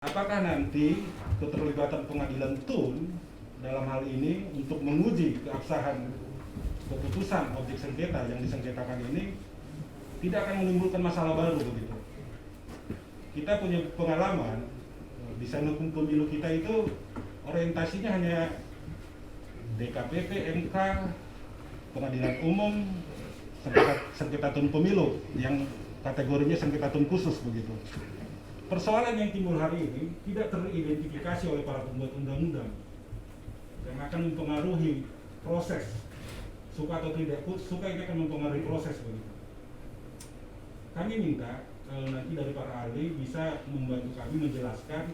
Apakah nanti keterlibatan pengadilan TUN dalam hal ini untuk menguji keabsahan keputusan objek sengketa yang disengketakan ini tidak akan menimbulkan masalah baru begitu? Kita punya pengalaman, desain hukum pemilu kita itu orientasinya hanya DKPP, MK, pengadilan umum, sengketa TUN pemilu yang kategorinya sengketa TUN khusus begitu. Persoalan yang timbul hari ini tidak teridentifikasi oleh para pembuat undang-undang yang akan mempengaruhi proses, suka atau tidak suka ini akan mempengaruhi proses begitu. Kami minta nanti dari para ahli bisa membantu kami menjelaskan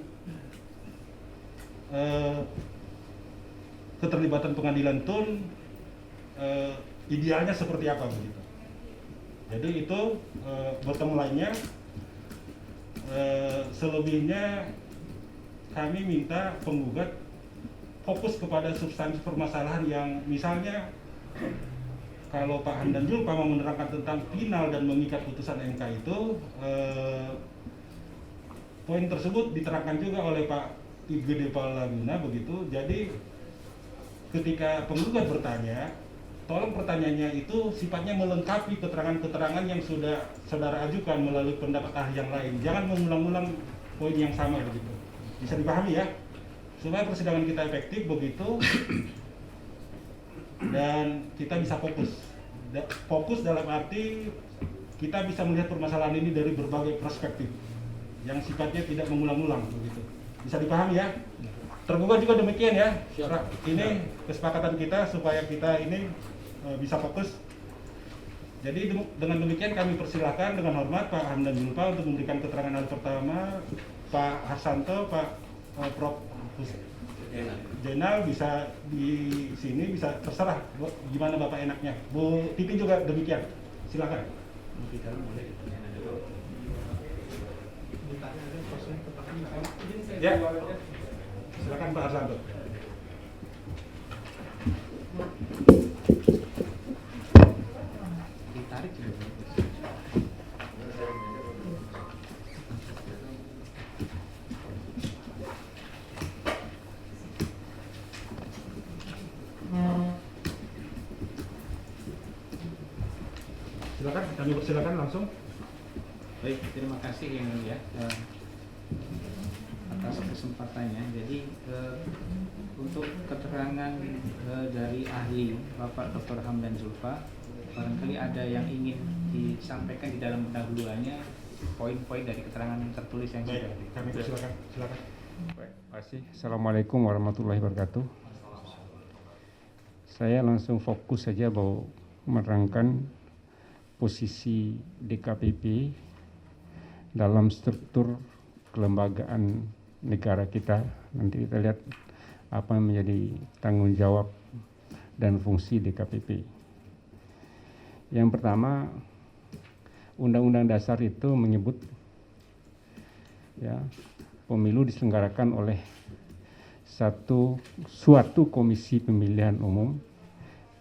keterlibatan pengadilan TUN idealnya seperti apa begitu. Jadi itu bottom line-nya. Selebihnya kami minta penggugat fokus kepada substansi permasalahan yang misalnya kalau Pak Hamdan Julfa mau menerangkan tentang final dan mengikat putusan MK itu, poin tersebut diterangkan juga oleh Pak IGD Laguna begitu. Jadi ketika penggugat bertanya, tolong pertanyaannya itu sifatnya melengkapi keterangan-keterangan yang sudah saudara ajukan melalui pendapat ahli yang lain. Jangan mengulang-ulang poin yang sama begitu. Bisa dipahami ya? Supaya persidangan kita efektif begitu dan kita bisa fokus. Fokus dalam arti kita bisa melihat permasalahan ini dari berbagai perspektif yang sifatnya tidak mengulang-ulang begitu. Bisa dipahami ya? Tergugat juga demikian ya. Ini kesepakatan kita supaya kita ini bisa fokus. Jadi dengan demikian kami persilahkan dengan hormat Pak Hamdan Julfa untuk memberikan keterangan hal pertama. Pak Harsanto, Pak Prof. Jenal bisa di sini, bisa terserah gimana Bapak enaknya. Bu Titi juga demikian. Silakan. Ya. Silakan Pak Harsanto. Ditarik juga. Silakan, kami persilakan langsung. Baik, terima kasih yang mulia atas kesempatannya. Jadi untuk keterangan dari ahli Bapak Dr. Hamdan Julfa, barangkali ada yang ingin disampaikan di dalam pendahuluannya, poin-poin dari keterangan tertulis yang sudah. Kami persilakan. Silakan. Baik, terima kasih. Assalamualaikum warahmatullahi wabarakatuh. Saya langsung fokus saja bahwa menerangkan posisi DKPP dalam struktur kelembagaan negara kita. Nanti kita lihat apa yang menjadi tanggung jawab dan fungsi DKPP. Yang pertama, Undang-Undang Dasar itu menyebut ya, pemilu diselenggarakan oleh suatu komisi pemilihan umum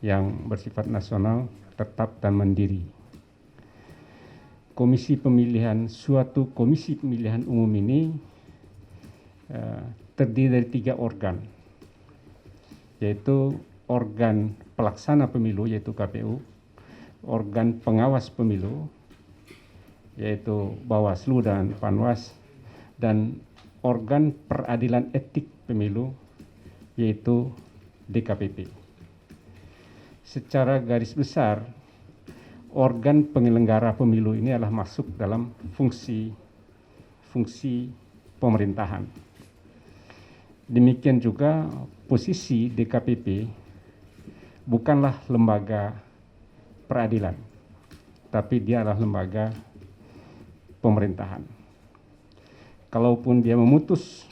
yang bersifat nasional, tetap dan mandiri. Suatu komisi pemilihan umum ini terdiri dari 3 organ, yaitu organ pelaksana pemilu yaitu KPU, organ pengawas pemilu yaitu Bawaslu dan Panwas, dan organ peradilan etik pemilu yaitu DKPP. Secara garis besar, organ penyelenggara pemilu ini adalah masuk dalam fungsi pemerintahan. Demikian juga posisi DKPP bukanlah lembaga peradilan, tapi dia adalah lembaga pemerintahan. Kalaupun dia memutus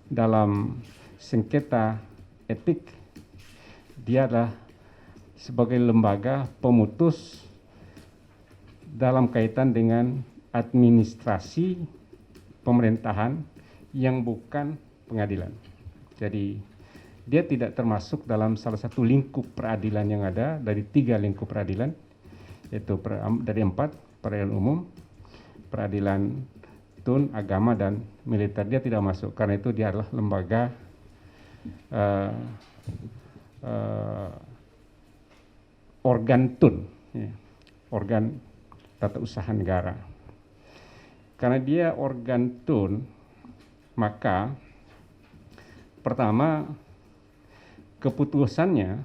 dalam sengketa etik, dia adalah sebagai lembaga pemutus dalam kaitan dengan administrasi pemerintahan yang bukan pengadilan. Jadi dia tidak termasuk dalam salah satu lingkup peradilan yang ada dari 3 lingkup peradilan, yaitu dari 4, peradilan umum, peradilan tun, agama, dan militer. Dia tidak masuk karena itu dia adalah lembaga organ tun, ya, organ tata usaha negara. Karena dia organ tun, maka pertama keputusannya,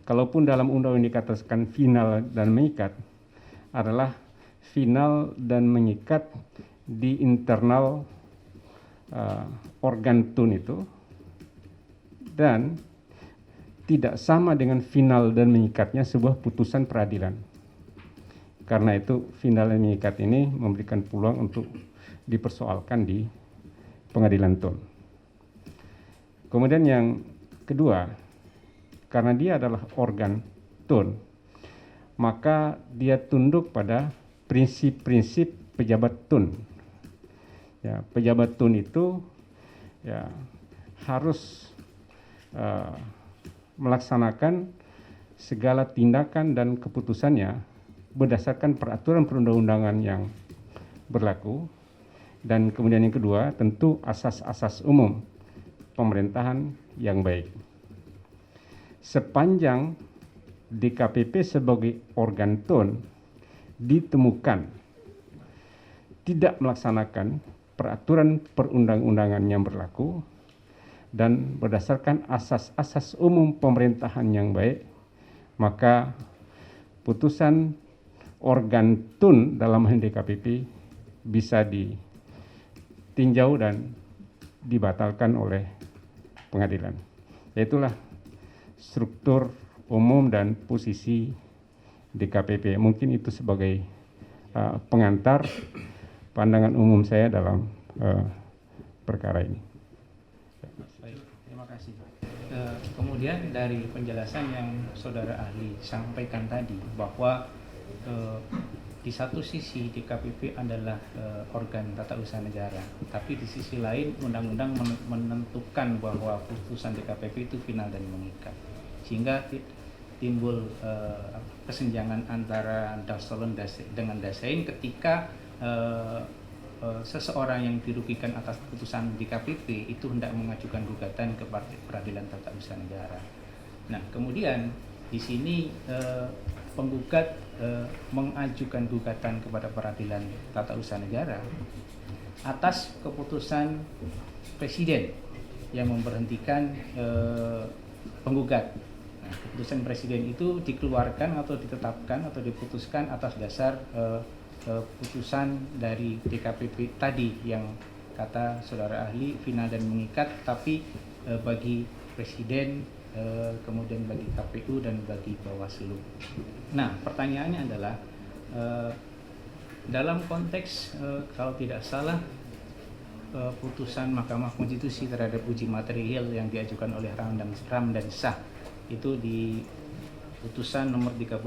kalaupun dalam undang-undang dikatakan final dan mengikat, adalah final dan mengikat di internal organ tun itu, dan tidak sama dengan final dan mengikatnya sebuah putusan peradilan. Karena itu final dan mengikat ini memberikan peluang untuk dipersoalkan di pengadilan tun. Kemudian yang kedua, karena dia adalah organ tun, maka dia tunduk pada prinsip-prinsip pejabat tun. Ya, pejabat tun itu ya harus melaksanakan segala tindakan dan keputusannya berdasarkan peraturan perundang-undangan yang berlaku. Dan kemudian yang kedua, tentu asas-asas umum pemerintahan yang baik. Sepanjang DKPP sebagai organ tun ditemukan tidak melaksanakan peraturan perundang-undangan yang berlaku dan berdasarkan asas-asas umum pemerintahan yang baik, maka putusan organ tun dalam hal DKPP bisa ditinjau dan dibatalkan oleh pengadilan. Itulah struktur umum dan posisi DKPP. Mungkin itu sebagai pengantar pandangan umum saya dalam perkara ini. Baik, terima kasih. Kemudian dari penjelasan yang saudara ahli sampaikan tadi bahwa di satu sisi DKPP adalah organ tata usaha negara, tapi di sisi lain undang-undang menentukan bahwa putusan DKPP itu final dan mengikat, sehingga timbul kesenjangan antara Dasolon dengan Dasein ketika seseorang yang dirugikan atas putusan DKPP itu hendak mengajukan gugatan ke Peradilan Tata Usaha Negara. Nah, kemudian di sini penggugat mengajukan gugatan kepada Peradilan Tata Usaha Negara atas keputusan Presiden yang memberhentikan penggugat. Nah, keputusan Presiden itu dikeluarkan atau ditetapkan atau diputuskan atas dasar putusan dari DKPP tadi yang kata saudara ahli final dan mengikat, tapi bagi Presiden, kemudian bagi KPU dan bagi Bawaslu. Nah, pertanyaannya adalah dalam konteks kalau tidak salah putusan Mahkamah Konstitusi terhadap uji material yang diajukan oleh Ram dan Shah itu di putusan nomor 31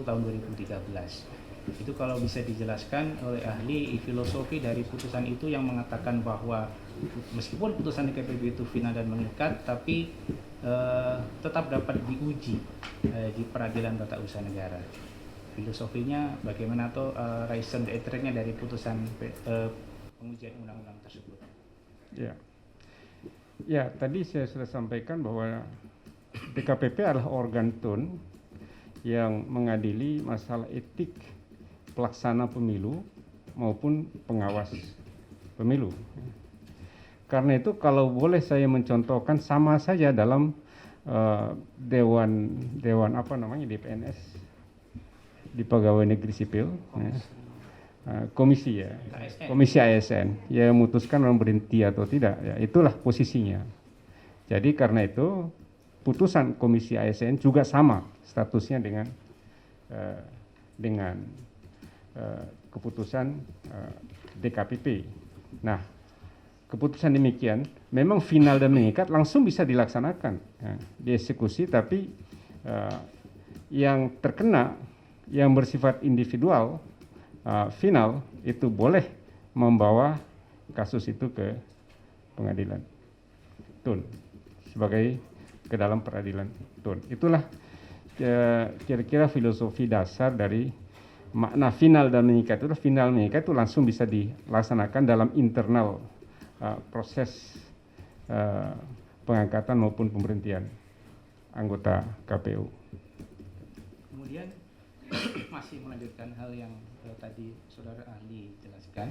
tahun 2013. Itu kalau bisa dijelaskan oleh ahli filosofi dari putusan itu yang mengatakan bahwa meskipun putusan DKPP itu final dan mengikat, tapi tetap dapat diuji di Peradilan Tata Usaha Negara. Filosofinya bagaimana atau raison d'être-nya dari putusan pengujian undang-undang tersebut? Ya, tadi saya sudah sampaikan bahwa DKPP adalah organ tun yang mengadili masalah etik pelaksana pemilu maupun pengawas pemilu. Karena itu kalau boleh saya mencontohkan, sama saja dalam dewan apa namanya DPNS di Pegawai Negeri Sipil, komisi ya, komisi ASN yang memutuskan orang berhenti atau tidak, ya itulah posisinya. Jadi karena itu putusan komisi ASN juga sama statusnya dengan keputusan DKPP. Nah, keputusan demikian memang final dan mengikat langsung bisa dilaksanakan, dieksekusi, tapi yang terkena yang bersifat individual final itu boleh membawa kasus itu ke pengadilan tun sebagai ke dalam peradilan tun. Itulah kira-kira filosofi dasar dari makna final dan mengikat itu, final mengikat itu langsung bisa dilaksanakan dalam internal proses pengangkatan maupun pemberhentian anggota KPU. Kemudian masih melanjutkan hal yang tadi saudara ahli jelaskan.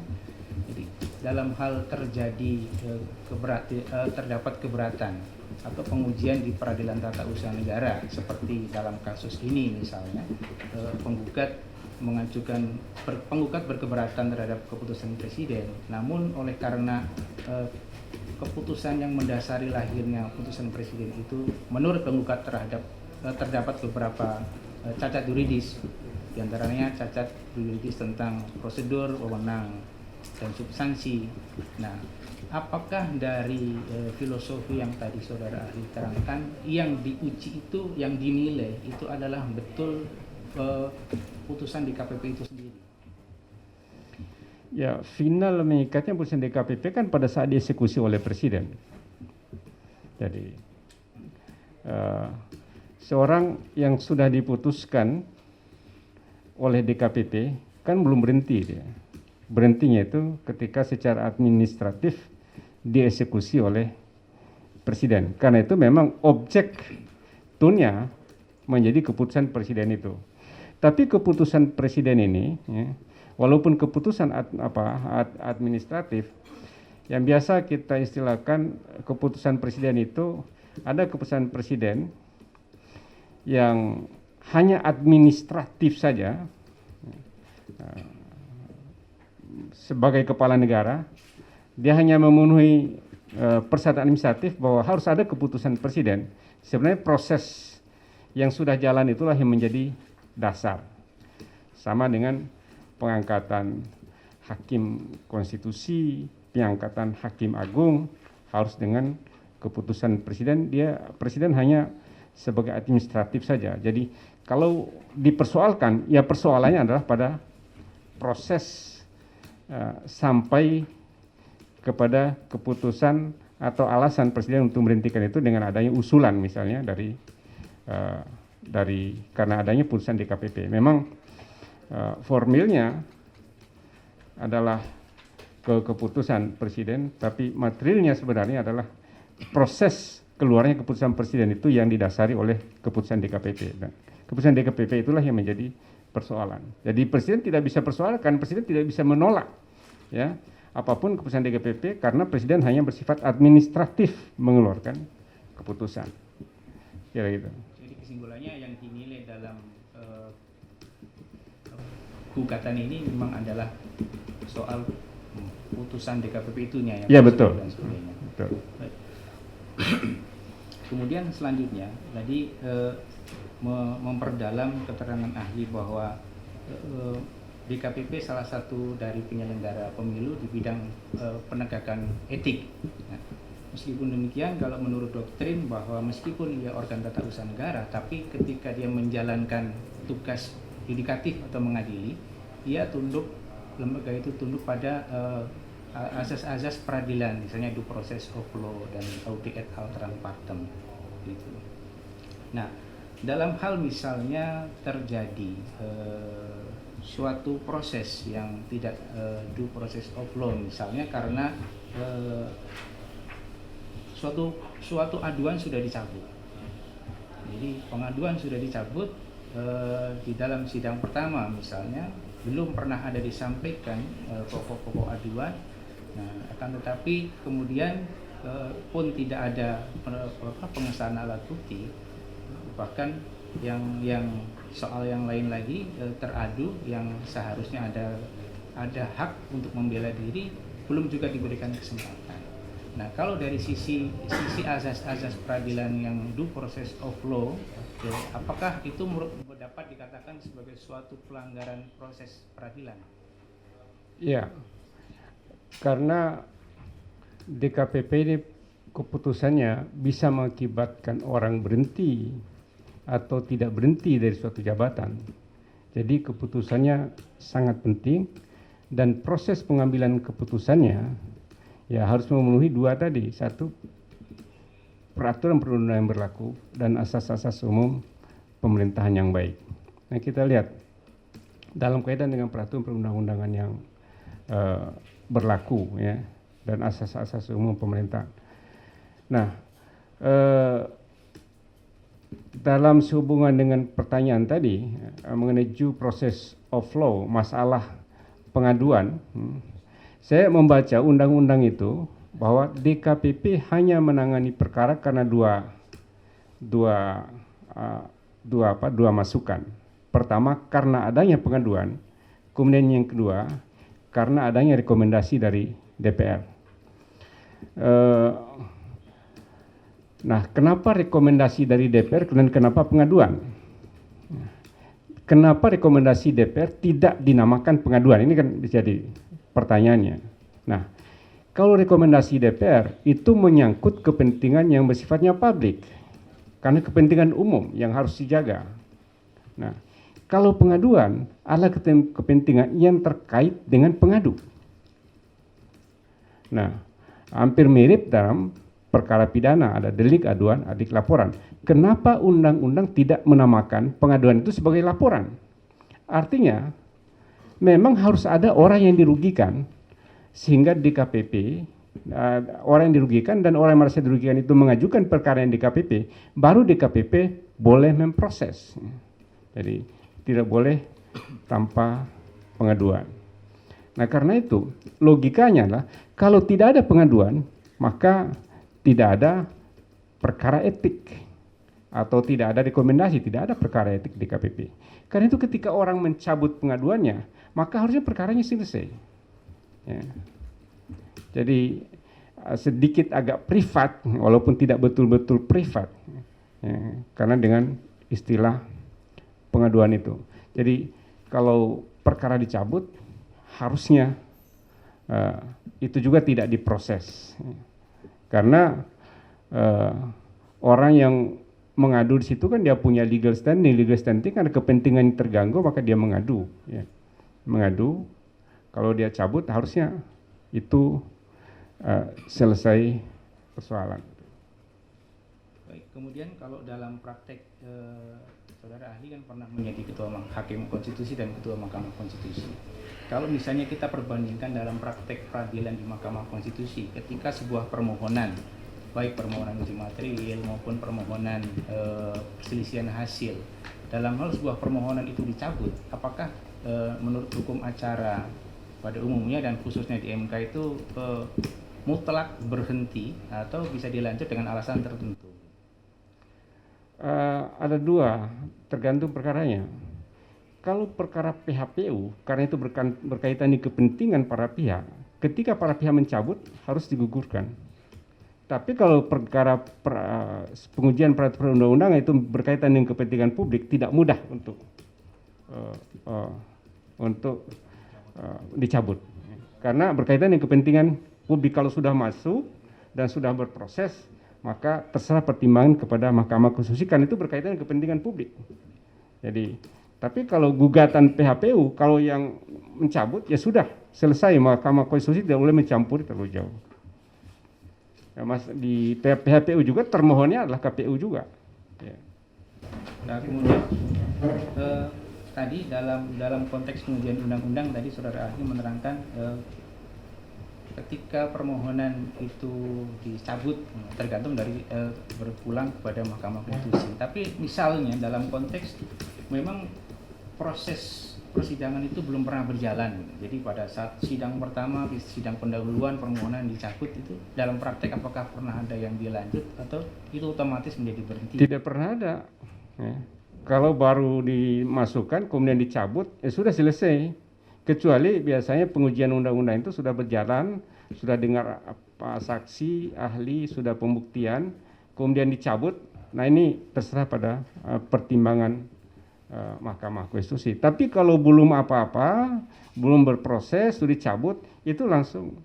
Jadi dalam hal terjadi terdapat keberatan atau pengujian di peradilan tata usaha negara seperti dalam kasus ini misalnya, penggugat berkeberatan terhadap keputusan presiden, namun oleh karena keputusan yang mendasari lahirnya keputusan presiden itu menurut penggugat terdapat beberapa cacat yuridis, diantaranya cacat yuridis tentang prosedur, wewenang, dan substansi. Nah, apakah dari filosofi yang tadi saudara ahli terangkan, yang diuji itu, yang dinilai itu adalah betul putusan DKPP itu sendiri? Ya, final mengikatnya putusan DKPP kan pada saat dieksekusi oleh presiden. Jadi seorang yang sudah diputuskan oleh DKPP kan belum berhenti dia. Berhentinya itu ketika secara administratif dieksekusi oleh presiden. Karena itu memang objek tunnya menjadi keputusan presiden itu. Tapi keputusan presiden ini, ya, walaupun keputusan administratif, yang biasa kita istilahkan keputusan presiden itu, ada keputusan presiden yang hanya administratif saja, sebagai kepala negara, dia hanya memenuhi persyaratan administratif bahwa harus ada keputusan presiden. Sebenarnya proses yang sudah jalan itulah yang menjadi dasar. Sama dengan pengangkatan hakim konstitusi, pengangkatan hakim agung, harus dengan keputusan presiden. Presiden hanya sebagai administratif saja. Jadi kalau dipersoalkan, ya persoalannya adalah pada proses sampai kepada keputusan atau alasan presiden untuk memberhentikan itu dengan adanya usulan misalnya dari karena adanya putusan DKPP. Memang formilnya adalah keputusan presiden, tapi materialnya sebenarnya adalah proses keluarnya keputusan presiden itu yang didasari oleh keputusan DKPP. Dan keputusan DKPP itulah yang menjadi persoalan. Jadi presiden tidak bisa persoalkan, presiden tidak bisa menolak, ya, apapun keputusan DKPP karena presiden hanya bersifat administratif mengeluarkan keputusan. Kira gitu. Jadi kesimpulannya yang dinilai dalam gugatan ini memang adalah soal putusan DKPP itunya yang ya, betul. Dan sebagainya. Betul. Baik. Kemudian selanjutnya tadi memperdalam keterangan ahli bahwa DKPP salah satu dari penyelenggara pemilu di bidang penegakan etik. Nah, meskipun demikian, kalau menurut doktrin bahwa meskipun dia organ tata usaha negara, tapi ketika dia menjalankan tugas yudikatif atau mengadili, dia tunduk, lembaga itu tunduk pada azas-azas peradilan, misalnya due process of law dan audi et alteram partem, gitu. Nah, dalam hal misalnya terjadi suatu proses yang tidak due process of law, misalnya karena suatu aduan sudah dicabut. Jadi pengaduan sudah dicabut di dalam sidang pertama misalnya belum pernah ada disampaikan pokok-pokok aduan. Nah, akan tetapi kemudian pun tidak ada pengesahan alat bukti, bahkan yang soal yang lain lagi, teradu yang seharusnya ada hak untuk membela diri belum juga diberikan kesempatan. Nah, kalau dari sisi azas-azas peradilan yang due process of law, ya, apakah itu dapat dikatakan sebagai suatu pelanggaran proses peradilan? Ya, karena DKPP ini keputusannya bisa mengakibatkan orang berhenti atau tidak berhenti dari suatu jabatan. Jadi keputusannya sangat penting dan proses pengambilan keputusannya ya harus memenuhi dua tadi. Satu, peraturan perundang-undangan yang berlaku dan asas-asas umum pemerintahan yang baik. Nah, kita lihat dalam kaitan dengan peraturan perundang-undangan yang berlaku ya, dan asas-asas umum pemerintahan. Nah, dalam sehubungan dengan pertanyaan tadi mengenai due process of law, masalah pengaduan, saya membaca undang-undang itu bahwa DKPP hanya menangani perkara karena dua masukan. Pertama, karena adanya pengaduan, kemudian yang kedua, karena adanya rekomendasi dari DPR. Nah, kenapa rekomendasi dari DPR dan kenapa pengaduan? Kenapa rekomendasi DPR tidak dinamakan pengaduan? Ini kan jadi pertanyaannya. Nah, kalau rekomendasi DPR itu menyangkut kepentingan yang bersifatnya publik, karena kepentingan umum yang harus dijaga. Nah, kalau pengaduan adalah kepentingan yang terkait dengan pengadu. Nah, hampir mirip dalam perkara pidana, ada delik aduan, adik laporan. Kenapa undang-undang tidak menamakan pengaduan itu sebagai laporan? Artinya, memang harus ada orang yang dirugikan, sehingga DKPP, orang yang dirugikan dan orang yang merasa dirugikan itu mengajukan perkara yang DKPP, baru DKPP boleh memproses. Jadi, tidak boleh tanpa pengaduan. Nah, karena itu logikanya adalah kalau tidak ada pengaduan, maka tidak ada perkara etik atau tidak ada rekomendasi, tidak ada perkara etik di KPP. Karena itu ketika orang mencabut pengaduannya, maka harusnya perkaranya selesai. Ya. Jadi sedikit agak privat, walaupun tidak betul-betul privat, ya, karena dengan istilah pengaduan itu. Jadi kalau perkara dicabut, harusnya itu juga tidak diproses, karena orang yang mengadu di situ kan dia punya legal standing karena kepentingan terganggu maka dia mengadu, ya. Mengadu, kalau dia cabut harusnya itu selesai persoalan. Baik, kemudian kalau dalam praktek saudara ahli kan pernah menjadi ketua hakim konstitusi dan ketua Mahkamah Konstitusi. Kalau misalnya kita perbandingkan dalam praktek peradilan di Mahkamah Konstitusi, ketika sebuah permohonan, baik permohonan uji material maupun permohonan perselisihan hasil, dalam hal sebuah permohonan itu dicabut, apakah menurut hukum acara pada umumnya dan khususnya di MK itu mutlak berhenti atau bisa dilanjut dengan alasan tertentu? Ada dua, tergantung perkaranya. Kalau perkara PHPU, karena itu berkaitan dengan kepentingan para pihak, ketika para pihak mencabut harus digugurkan. Tapi kalau perkara pengujian peraturan perundang-undangan itu berkaitan dengan kepentingan publik, tidak mudah untuk dicabut. Karena berkaitan dengan kepentingan publik, kalau sudah masuk dan sudah berproses, maka terserah pertimbangan kepada Mahkamah Konstitusi, karena itu berkaitan dengan kepentingan publik. Jadi, tapi kalau gugatan PHPU, kalau yang mencabut ya sudah selesai, Mahkamah Konstitusi tidak boleh mencampuri terlalu jauh. Ya, di PHPU juga termohonnya adalah KPU juga. Ya. Nah, kemudian tadi dalam konteks pengujian undang-undang tadi saudara ahli menerangkan ketika permohonan itu dicabut tergantung dari berpulang kepada Mahkamah Konstitusi. Tapi misalnya dalam konteks memang proses persidangan itu belum pernah berjalan. Jadi pada saat sidang pertama, sidang pendahuluan permohonan dicabut, itu dalam praktek apakah pernah ada yang dilanjut atau itu otomatis menjadi berhenti? Tidak pernah ada. Ya. Kalau baru dimasukkan kemudian dicabut, ya sudah selesai. Kecuali biasanya pengujian undang-undang itu sudah berjalan, sudah dengar saksi, ahli, sudah pembuktian, kemudian dicabut. Nah, ini terserah pada pertimbangan Mahkamah Konstitusi. Tapi kalau belum apa-apa, belum berproses, sudah dicabut, itu langsung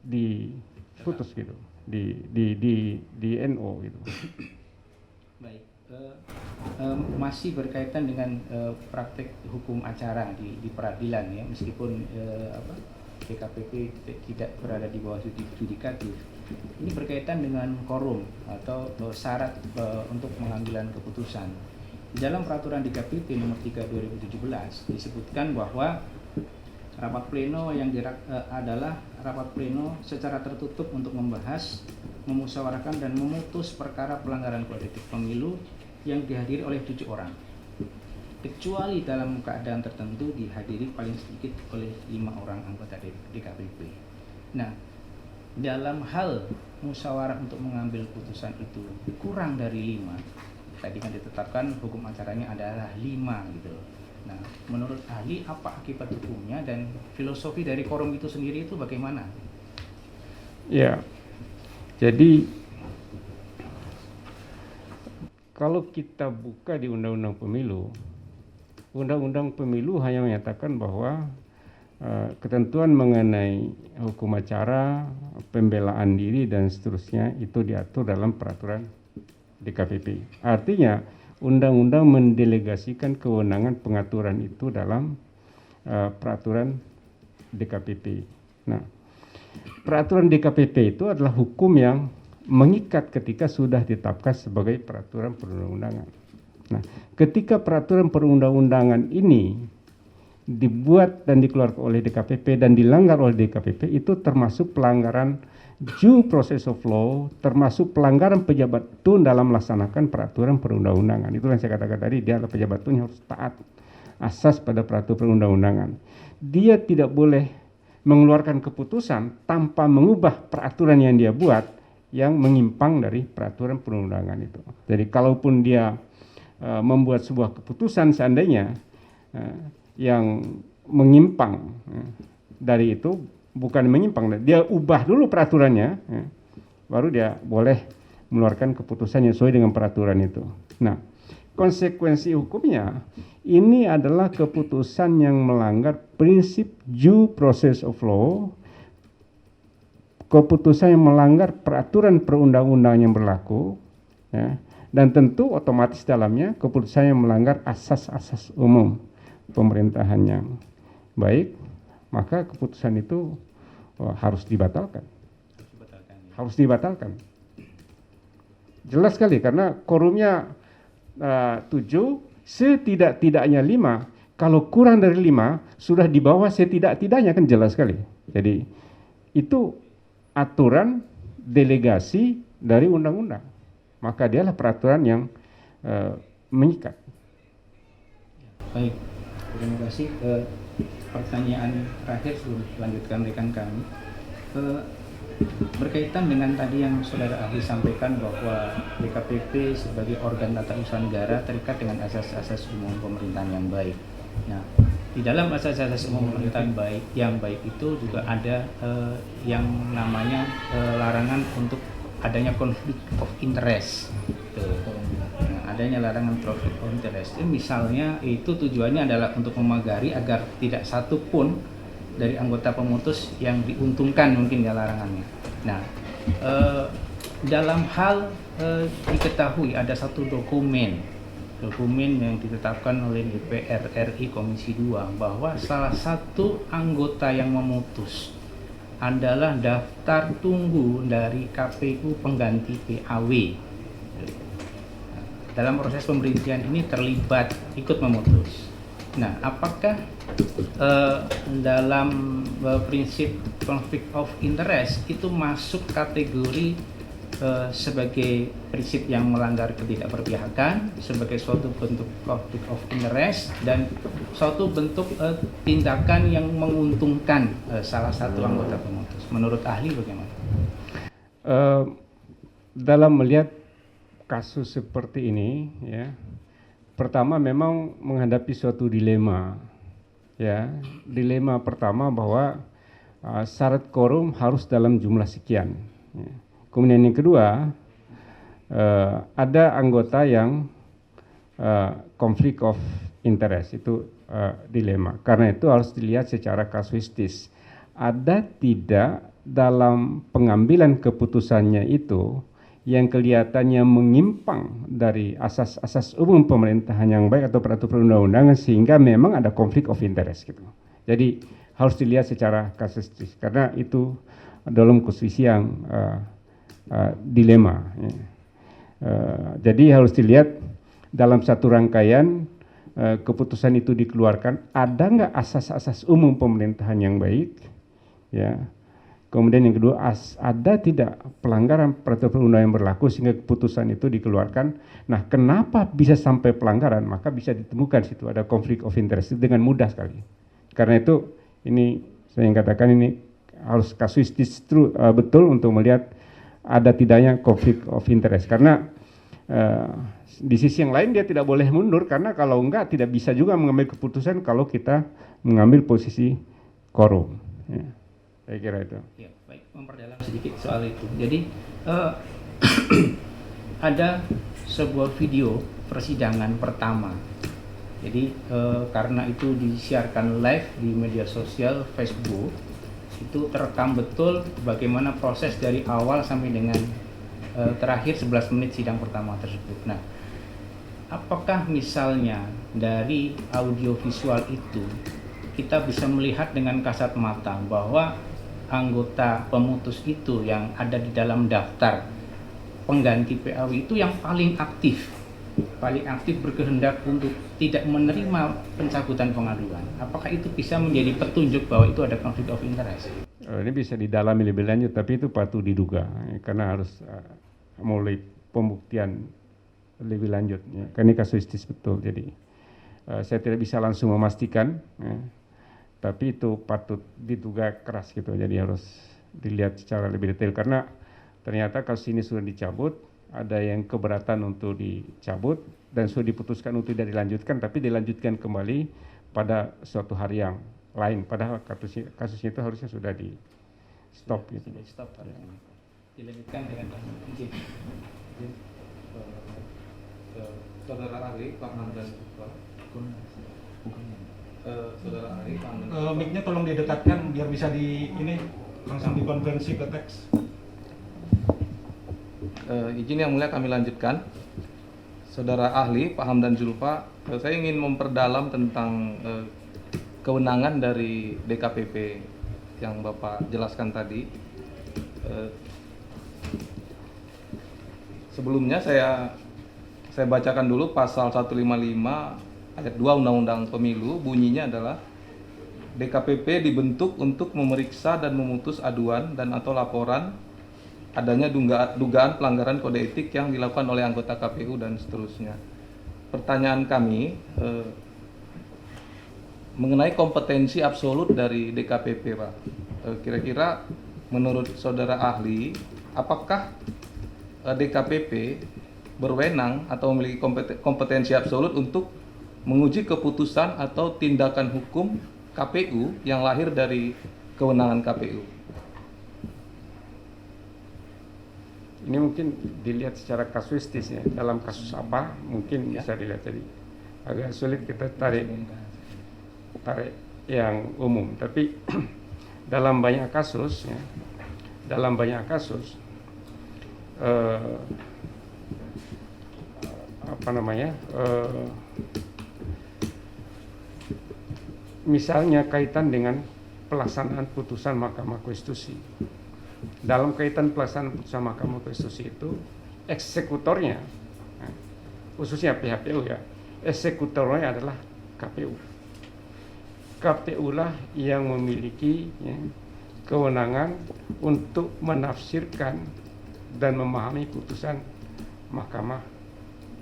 diputus gitu, di NO gitu. Baik. Masih berkaitan dengan praktek hukum acara di peradilan ya, meskipun DKPP tidak berada di bawah yudikatif. Ini berkaitan dengan quorum atau syarat untuk pengambilan keputusan. dalam peraturan DKPP nomor 3 2017 disebutkan bahwa rapat pleno adalah rapat pleno secara tertutup untuk membahas, memusyawarahkan dan memutus perkara pelanggaran kode etik pemilu yang dihadiri oleh 7 orang. Kecuali dalam keadaan tertentu dihadiri paling sedikit oleh 5 orang anggota DKPP. Nah, dalam hal musyawarah untuk mengambil putusan itu kurang dari 5, tadi kan ditetapkan hukum acaranya adalah 5 gitu. Nah, menurut ahli apa akibat hukumnya dan filosofi dari quorum itu sendiri itu bagaimana? Ya, jadi kalau kita buka di Undang-Undang Pemilu hanya menyatakan bahwa ketentuan mengenai hukum acara, pembelaan diri dan seterusnya itu diatur dalam peraturan DKPP. Artinya undang-undang mendelegasikan kewenangan pengaturan itu dalam peraturan DKPP. Nah, peraturan DKPP itu adalah hukum yang mengikat ketika sudah ditetapkan sebagai peraturan perundang-undangan. Nah, ketika peraturan perundang-undangan ini dibuat dan dikeluarkan oleh DKPP dan dilanggar oleh DKPP, itu termasuk pelanggaran due process of law, termasuk pelanggaran pejabat tun dalam melaksanakan peraturan perundang-undangan. Itu yang saya katakan tadi, dia adalah pejabat tun yang harus taat asas pada peraturan perundang-undangan. Dia tidak boleh mengeluarkan keputusan tanpa mengubah peraturan yang dia buat yang menyimpang dari peraturan perundang-undangan itu. Jadi kalaupun dia membuat sebuah keputusan seandainya yang menyimpang dari itu, bukan menyimpang, dia ubah dulu peraturannya, baru dia boleh mengeluarkan keputusan yang sesuai dengan peraturan itu. Nah, konsekuensi hukumnya ini adalah keputusan yang melanggar prinsip due process of law, keputusan yang melanggar peraturan perundang-undangan yang berlaku, ya, dan tentu otomatis dalamnya keputusan yang melanggar asas-asas umum pemerintahan yang baik, maka keputusan itu harus dibatalkan. Harus dibatalkan. Jelas sekali karena quorumnya 7, setidak-tidaknya 5. Kalau kurang dari 5, sudah di bawah setidak-tidaknya, kan jelas sekali. Jadi itu aturan delegasi dari undang-undang. Maka dialah peraturan yang mengikat. Baik. Terima kasih. Pertanyaan terakhir sebelum lanjutkan rekan kami, berkaitan dengan tadi yang saudara ahli sampaikan bahwa DKPP sebagai organ tata usaha negara terikat dengan asas-asas umum pemerintahan yang baik. Nah, di dalam asas-asas umum pemerintahan yang baik itu juga ada yang namanya larangan untuk adanya konflik of interest. Adanya larangan konflik of interest. Misalnya itu tujuannya adalah untuk memagari agar tidak satu pun dari anggota pemutus yang diuntungkan mungkin ya larangannya. Nah, dalam hal diketahui ada satu dokumen yang ditetapkan oleh DPR RI Komisi 2 bahwa salah satu anggota yang memutus adalah daftar tunggu dari KPU pengganti PAW. Dalam proses pemberhentian ini terlibat ikut memutus. Nah, apakah dalam prinsip conflict of interest itu masuk kategori sebagai prinsip yang melanggar ketidakberpihakan, sebagai suatu bentuk conflict of interest dan suatu bentuk tindakan yang menguntungkan salah satu anggota pemutus? Menurut ahli bagaimana? Dalam melihat kasus seperti ini, ya, pertama memang menghadapi suatu dilema, ya. Dilema pertama bahwa syarat quorum harus dalam jumlah sekian. Ya. Kemudian yang kedua, ada anggota yang konflik of interest, itu dilema. Karena itu harus dilihat secara kasuistis. Ada tidak dalam pengambilan keputusannya itu yang kelihatannya menyimpang dari asas-asas umum pemerintahan yang baik atau peraturan perundang-undangan sehingga memang ada konflik of interest gitu. Jadi harus dilihat secara kasuistis karena itu dalam posisi yang dilema. Ya. Jadi harus dilihat dalam satu rangkaian keputusan itu dikeluarkan, ada nggak asas-asas umum pemerintahan yang baik, ya. Kemudian yang kedua, ada tidak pelanggaran peraturan undang yang berlaku sehingga keputusan itu dikeluarkan. Nah, kenapa bisa sampai pelanggaran? Maka bisa ditemukan situ ada konflik of interest dengan mudah sekali. Karena itu ini saya yang katakan ini harus kasuistis betul untuk melihat ada tidaknya konflik of interest. Karena di sisi yang lain dia tidak boleh mundur, karena kalau enggak tidak bisa juga mengambil keputusan kalau kita mengambil posisi korum. Ya. Saya kira itu. Ya, baik, memperdalam sedikit soal itu. Jadi ada sebuah video persidangan pertama. Jadi karena itu disiarkan live di media sosial Facebook, itu terekam betul bagaimana proses dari awal sampai dengan terakhir 11 menit sidang pertama tersebut. Nah, apakah misalnya dari audio visual itu kita bisa melihat dengan kasat mata bahwa anggota pemutus itu yang ada di dalam daftar pengganti PAW itu yang paling aktif berkehendak untuk tidak menerima pencabutan pengaduan? Apakah itu bisa menjadi petunjuk bahwa itu ada konflik of interest? Ini bisa didalami lebih lanjut, tapi itu patut diduga karena harus mulai pembuktian lebih lanjut. Ya. Karena ini kasuistis betul, jadi saya tidak bisa langsung memastikan. Ya. Tapi itu patut diduga keras gitu, jadi harus dilihat secara lebih detail karena ternyata kasus ini sudah dicabut, ada yang keberatan untuk dicabut dan sudah diputuskan untuk tidak dilanjutkan, tapi dilanjutkan kembali pada suatu hari yang lain, padahal kasusnya itu harusnya sudah di stop gitu. Sudah stop, dilanjutkan dengan izin. Saudara ahli Pak Hamdan Saudara ahli Pak Hamdan Mic-nya tolong didekatkan biar bisa langsung dikonversi ke teks. Izin yang mulia kami lanjutkan. Saudara ahli Pak Hamdan Zulfa, saya ingin memperdalam tentang kewenangan dari DKPP yang Bapak jelaskan tadi. Sebelumnya saya bacakan dulu pasal 155 ayat 2 Undang-Undang Pemilu, bunyinya adalah DKPP dibentuk untuk memeriksa dan memutus aduan dan atau laporan adanya dugaan pelanggaran kode etik yang dilakukan oleh anggota KPU dan seterusnya. Pertanyaan kami mengenai kompetensi absolut dari DKPP, Pak. Kira-kira menurut saudara ahli, apakah DKPP berwenang atau memiliki kompetensi absolut untuk menguji keputusan atau tindakan hukum KPU yang lahir dari kewenangan KPU? Ini mungkin dilihat secara kasuistis ya, dalam kasus apa mungkin bisa dilihat, jadi agak sulit kita tarik yang umum, tapi dalam banyak kasus ya, misalnya kaitan dengan pelaksanaan putusan Mahkamah Konstitusi. Dalam kaitan pelaksanaan putusan Mahkamah Konstitusi itu, eksekutornya, khususnya PHPU ya, eksekutornya adalah KPU. KPU lah yang memiliki ya, kewenangan untuk menafsirkan dan memahami putusan Mahkamah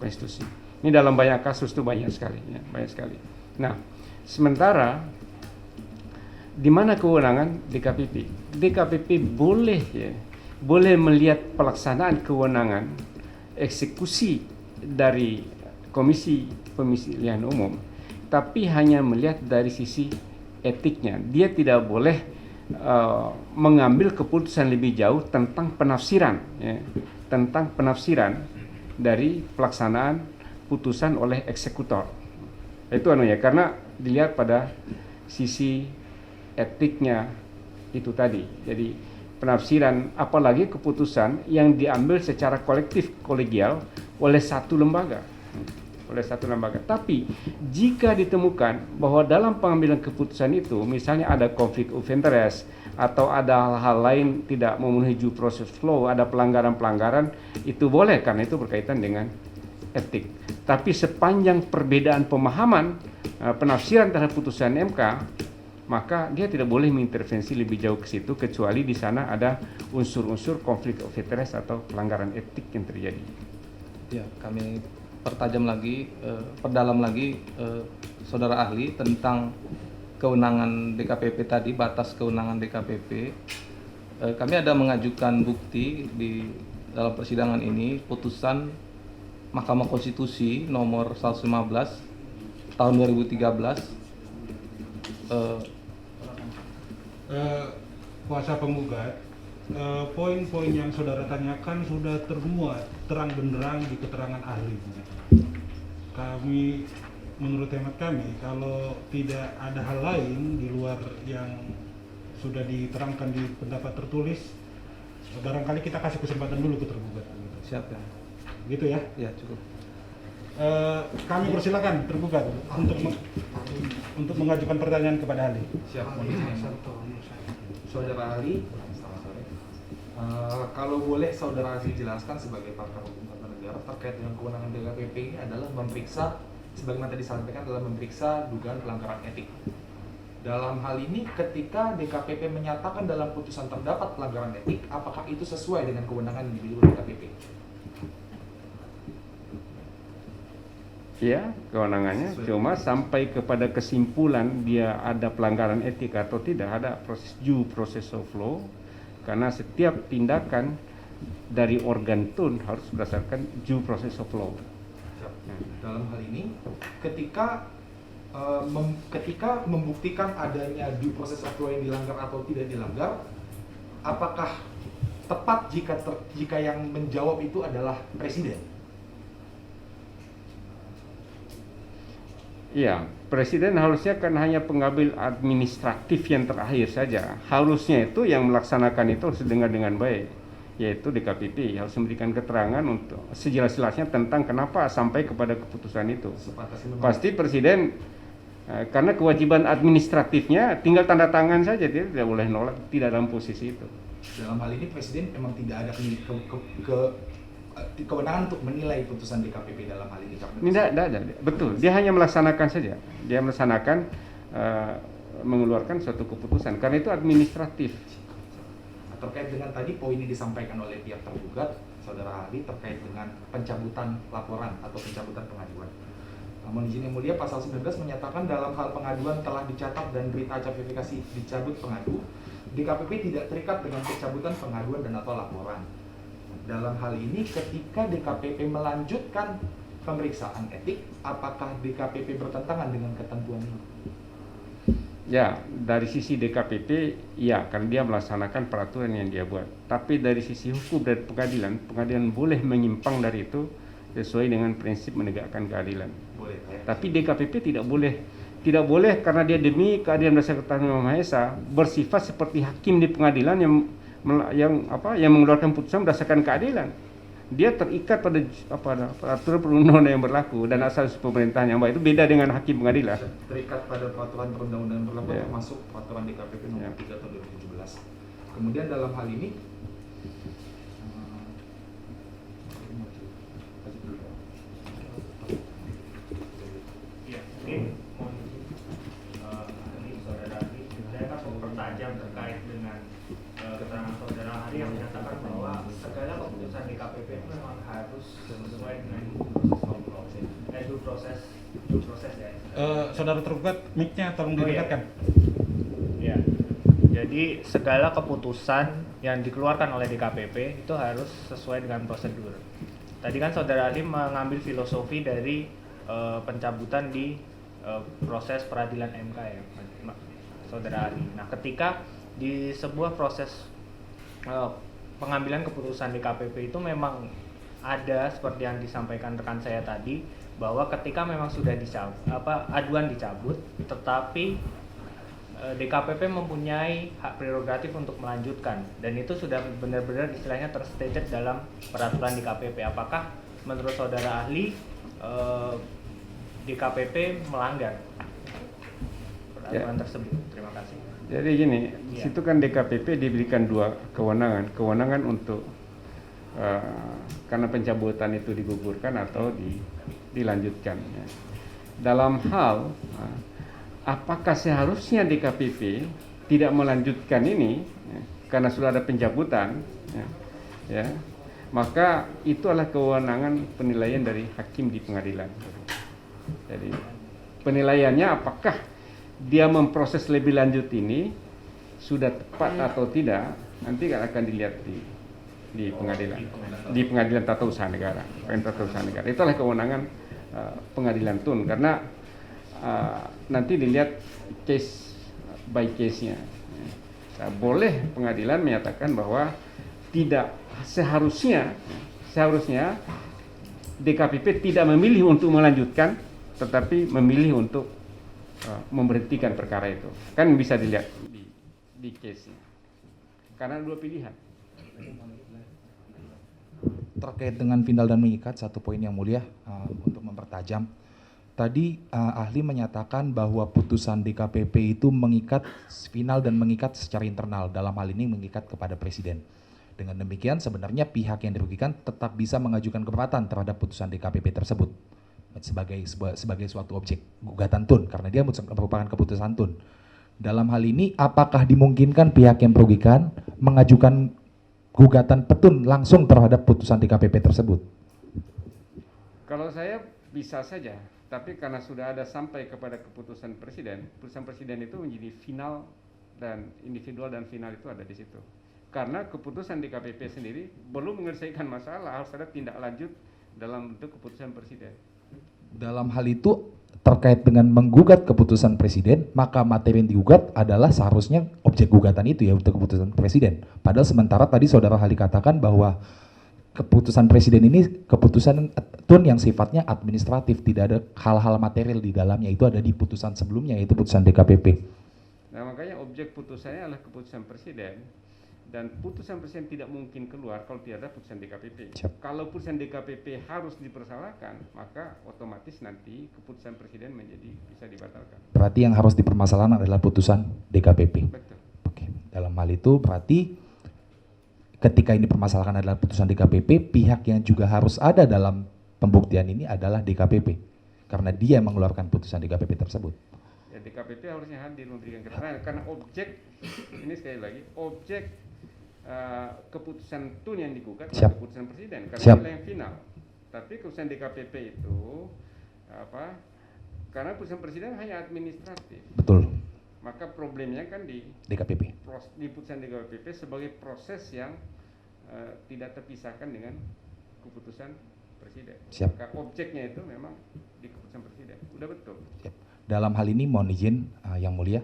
Konstitusi. Ini dalam banyak kasus itu banyak sekali. Ya, banyak sekali. Nah, sementara di mana kewenangan DKPP? DKPP boleh melihat pelaksanaan kewenangan eksekusi dari Komisi Pemilihan Umum, tapi hanya melihat dari sisi etiknya. Dia tidak boleh mengambil keputusan lebih jauh tentang penafsiran, ya, tentang penafsiran dari pelaksanaan putusan oleh eksekutor. Itu karena dilihat pada sisi etiknya itu tadi. Jadi penafsiran, apalagi keputusan yang diambil secara kolektif kolegial oleh satu lembaga. Tapi jika ditemukan bahwa dalam pengambilan keputusan itu misalnya ada konflik of interest atau ada hal-hal lain tidak memenuhi due process flow, ada pelanggaran-pelanggaran, itu boleh karena itu berkaitan dengan etik. Tapi sepanjang perbedaan pemahaman penafsiran terhadap putusan MK, maka dia tidak boleh mengintervensi lebih jauh ke situ kecuali di sana ada unsur-unsur konflik of interest atau pelanggaran etik yang terjadi. Ya, kami pertajam lagi, perdalam lagi, saudara ahli, tentang kewenangan DKPP tadi, batas kewenangan DKPP. Kami ada mengajukan bukti di dalam persidangan ini, putusan Mahkamah Konstitusi nomor 115 tahun 2013. Kuasa penggugat, poin-poin yang saudara tanyakan sudah termuat terang benderang di keterangan ahli. Kami, menurut hemat kami, kalau tidak ada hal lain di luar yang sudah diterangkan di pendapat tertulis, barangkali kita kasih kesempatan dulu ke tergugat. Siap ya? Gitu ya? Ya, cukup. Kami persilakan tergugat untuk mengajukan pertanyaan kepada ahli. Siap, mohon izin. Saudara ahli, selamat sore. Kalau boleh saudara ahli jelaskan sebagai pakar hukum tata negara terkait dengan kewenangan DKPP ini adalah memeriksa, sebagaimana tadi disampaikan, adalah memeriksa dugaan pelanggaran etik. Dalam hal ini, ketika DKPP menyatakan dalam putusan terdapat pelanggaran etik, apakah itu sesuai dengan kewenangan yang dimiliki oleh DKPP? Ya, kewenangannya cuma sampai kepada kesimpulan dia ada pelanggaran etik atau tidak, ada proses due process of law, karena setiap tindakan dari organ tun harus berdasarkan due process of law. Dalam hal ini, ketika membuktikan adanya due process of law yang dilanggar atau tidak dilanggar, apakah tepat jika yang menjawab itu adalah presiden? Ya, presiden harusnya kan hanya pengambil administratif yang terakhir saja. Harusnya itu yang melaksanakan itu harus didengar dengan baik, yaitu DKPP harus memberikan keterangan untuk sejelas-jelasnya tentang kenapa sampai kepada keputusan itu. Pasti presiden, karena kewajiban administratifnya tinggal tanda tangan saja, dia tidak boleh nolak, tidak dalam posisi itu. Dalam hal ini presiden memang tidak ada kewenangan untuk menilai putusan DKPP dalam hal ini. Tidak ada, betul. Dia hanya melaksanakan saja. Dia melaksanakan, mengeluarkan suatu keputusan. Karena itu administratif. Terkait dengan tadi poin yang disampaikan oleh pihak tergugat, saudara ahli, terkait dengan pencabutan laporan atau pencabutan pengaduan. Namun izin yang mulia, pasal 19 menyatakan dalam hal pengaduan telah dicatat dan berita acara verifikasi dicabut pengadu, DKPP tidak terikat dengan pencabutan pengaduan dan atau laporan. Dalam hal ini, ketika DKPP melanjutkan pemeriksaan etik, apakah DKPP bertentangan dengan ketentuan ini? Ya, dari sisi DKPP, ya, karena dia melaksanakan peraturan yang dia buat. Tapi dari sisi hukum dan pengadilan boleh menyimpang dari itu sesuai dengan prinsip menegakkan keadilan. Boleh, ya. Tapi DKPP tidak boleh karena dia demi keadilan berdasarkan ketentuan Yang Maha Esa bersifat seperti hakim di pengadilan yang mengeluarkan putusan berdasarkan keadilan. Dia terikat pada peraturan perundang-undangan yang berlaku dan asas pemerintahan yang baik. Itu beda dengan hakim pengadilan. Terikat pada peraturan perundang-undangan berlaku, Ya. termasuk peraturan DKPP nomor Ya. 3 tahun 2017. Kemudian dalam hal ini, Ya, mungkin mohon izin, ini saudara ahli, saya kan mau pertajam terkait dengan keterangan saudara ahli yang menyatakan bahwa segala keputusan DKPP itu memang harus sesuai dengan due proses ya. Saudara tergugat, mic-nya tolong Oh, iya. didekatkan. Ya. Jadi segala keputusan yang dikeluarkan oleh DKPP itu harus sesuai dengan prosedur. Tadi kan saudara ahli mengambil filosofi dari pencabutan di proses peradilan MK ya, saudara ahli. Nah, ketika di sebuah proses pengambilan keputusan DKPP itu memang ada seperti yang disampaikan rekan saya tadi, bahwa ketika memang sudah aduan dicabut, tetapi DKPP mempunyai hak prerogatif untuk melanjutkan, dan itu sudah benar-benar istilahnya terstated dalam peraturan DKPP. Apakah menurut saudara ahli DKPP melanggar peraturan tersebut? Terima kasih. Jadi gini, di Ya. situ kan DKPP diberikan dua kewenangan untuk karena pencabutan itu digugurkan atau dilanjutkan. Ya. Dalam hal apakah seharusnya DKPP tidak melanjutkan ini ya, karena sudah ada pencabutan, ya, maka itu adalah kewenangan penilaian dari hakim di pengadilan. Jadi penilaiannya apakah dia memproses lebih lanjut ini sudah tepat atau tidak, nanti akan dilihat di pengadilan tata usaha negara. Itulah kewenangan pengadilan tun, karena nanti dilihat case by case-nya. Nah, boleh pengadilan menyatakan bahwa tidak seharusnya DKPP tidak memilih untuk melanjutkan, tetapi memilih untuk memberhentikan perkara itu. Kan bisa dilihat di case-nya. Karena dua pilihan. Terkait dengan final dan mengikat, satu poin yang mulia untuk mempertajam. Tadi ahli menyatakan bahwa putusan DKPP itu mengikat final dan mengikat secara internal, dalam hal ini mengikat kepada presiden. Dengan demikian sebenarnya pihak yang dirugikan tetap bisa mengajukan keberatan terhadap putusan DKPP tersebut sebagai suatu objek gugatan tun, karena dia merupakan keputusan tun. Dalam hal ini apakah dimungkinkan pihak yang merugikan mengajukan gugatan petun langsung terhadap putusan DKPP tersebut? Kalau saya bisa saja, tapi karena sudah ada sampai kepada keputusan presiden itu menjadi final, dan individual dan final itu ada di situ. Karena keputusan DKPP sendiri belum menyelesaikan masalah, harus ada tindak lanjut dalam bentuk keputusan presiden. Dalam hal itu terkait dengan menggugat keputusan presiden, maka materi yang digugat adalah seharusnya objek gugatan itu, ya, untuk keputusan presiden. Padahal sementara tadi saudara ahli katakan bahwa keputusan presiden ini keputusan tun yang sifatnya administratif, tidak ada hal-hal material di dalamnya, itu ada di putusan sebelumnya, yaitu putusan DKPP. Nah, makanya objek putusannya adalah keputusan presiden, dan putusan presiden tidak mungkin keluar kalau tidak ada putusan DKPP. Siap. Kalau putusan DKPP harus dipersalahkan, maka otomatis nanti keputusan presiden bisa dibatalkan. Berarti yang harus dipermasalahkan adalah putusan DKPP. Betul. Oke. Dalam hal itu berarti ketika ini permasalahan adalah putusan DKPP, pihak yang juga harus ada dalam pembuktian ini adalah DKPP, karena dia mengeluarkan putusan DKPP tersebut. Ya, DKPP harusnya hadir memberikan keterangan, karena objek ini sekali lagi objek keputusan tun yang digugat adalah keputusan presiden, karena inilah yang final. Tapi keputusan DKPP itu karena putusan presiden hanya administratif. Betul. Maka problemnya kan di DKPP. Di putusan DKPP sebagai proses yang tidak terpisahkan dengan keputusan presiden. Siap. Maka objeknya itu memang di keputusan presiden. Udah betul. Siap. Dalam hal ini mohon izin yang mulia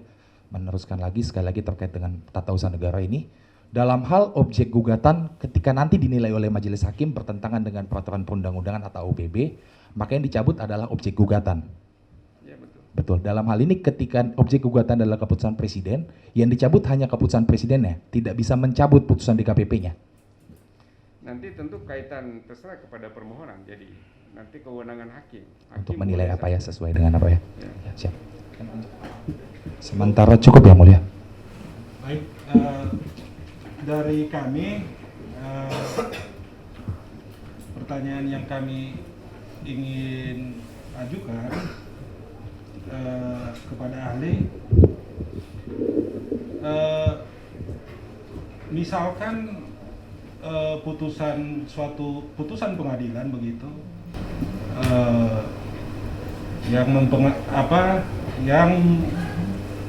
meneruskan lagi sekali lagi terkait dengan tata usaha negara ini. Dalam hal objek gugatan ketika nanti dinilai oleh majelis hakim bertentangan dengan peraturan perundang-undangan atau UPB, maka yang dicabut adalah objek gugatan. Ya, betul. Betul. Dalam hal ini ketika objek gugatan adalah keputusan presiden, yang dicabut hanya keputusan presidennya, tidak bisa mencabut putusan DKPP-nya. Nanti tentu kaitan terserah kepada permohonan. Jadi nanti kewenangan hakim. Untuk menilai apa ya, sesuai dengan apa ya. Ya, siap. Sementara cukup ya mulia. Baik, dari kami pertanyaan yang kami ingin ajukan kepada ahli, misalkan suatu putusan pengadilan begitu yang yang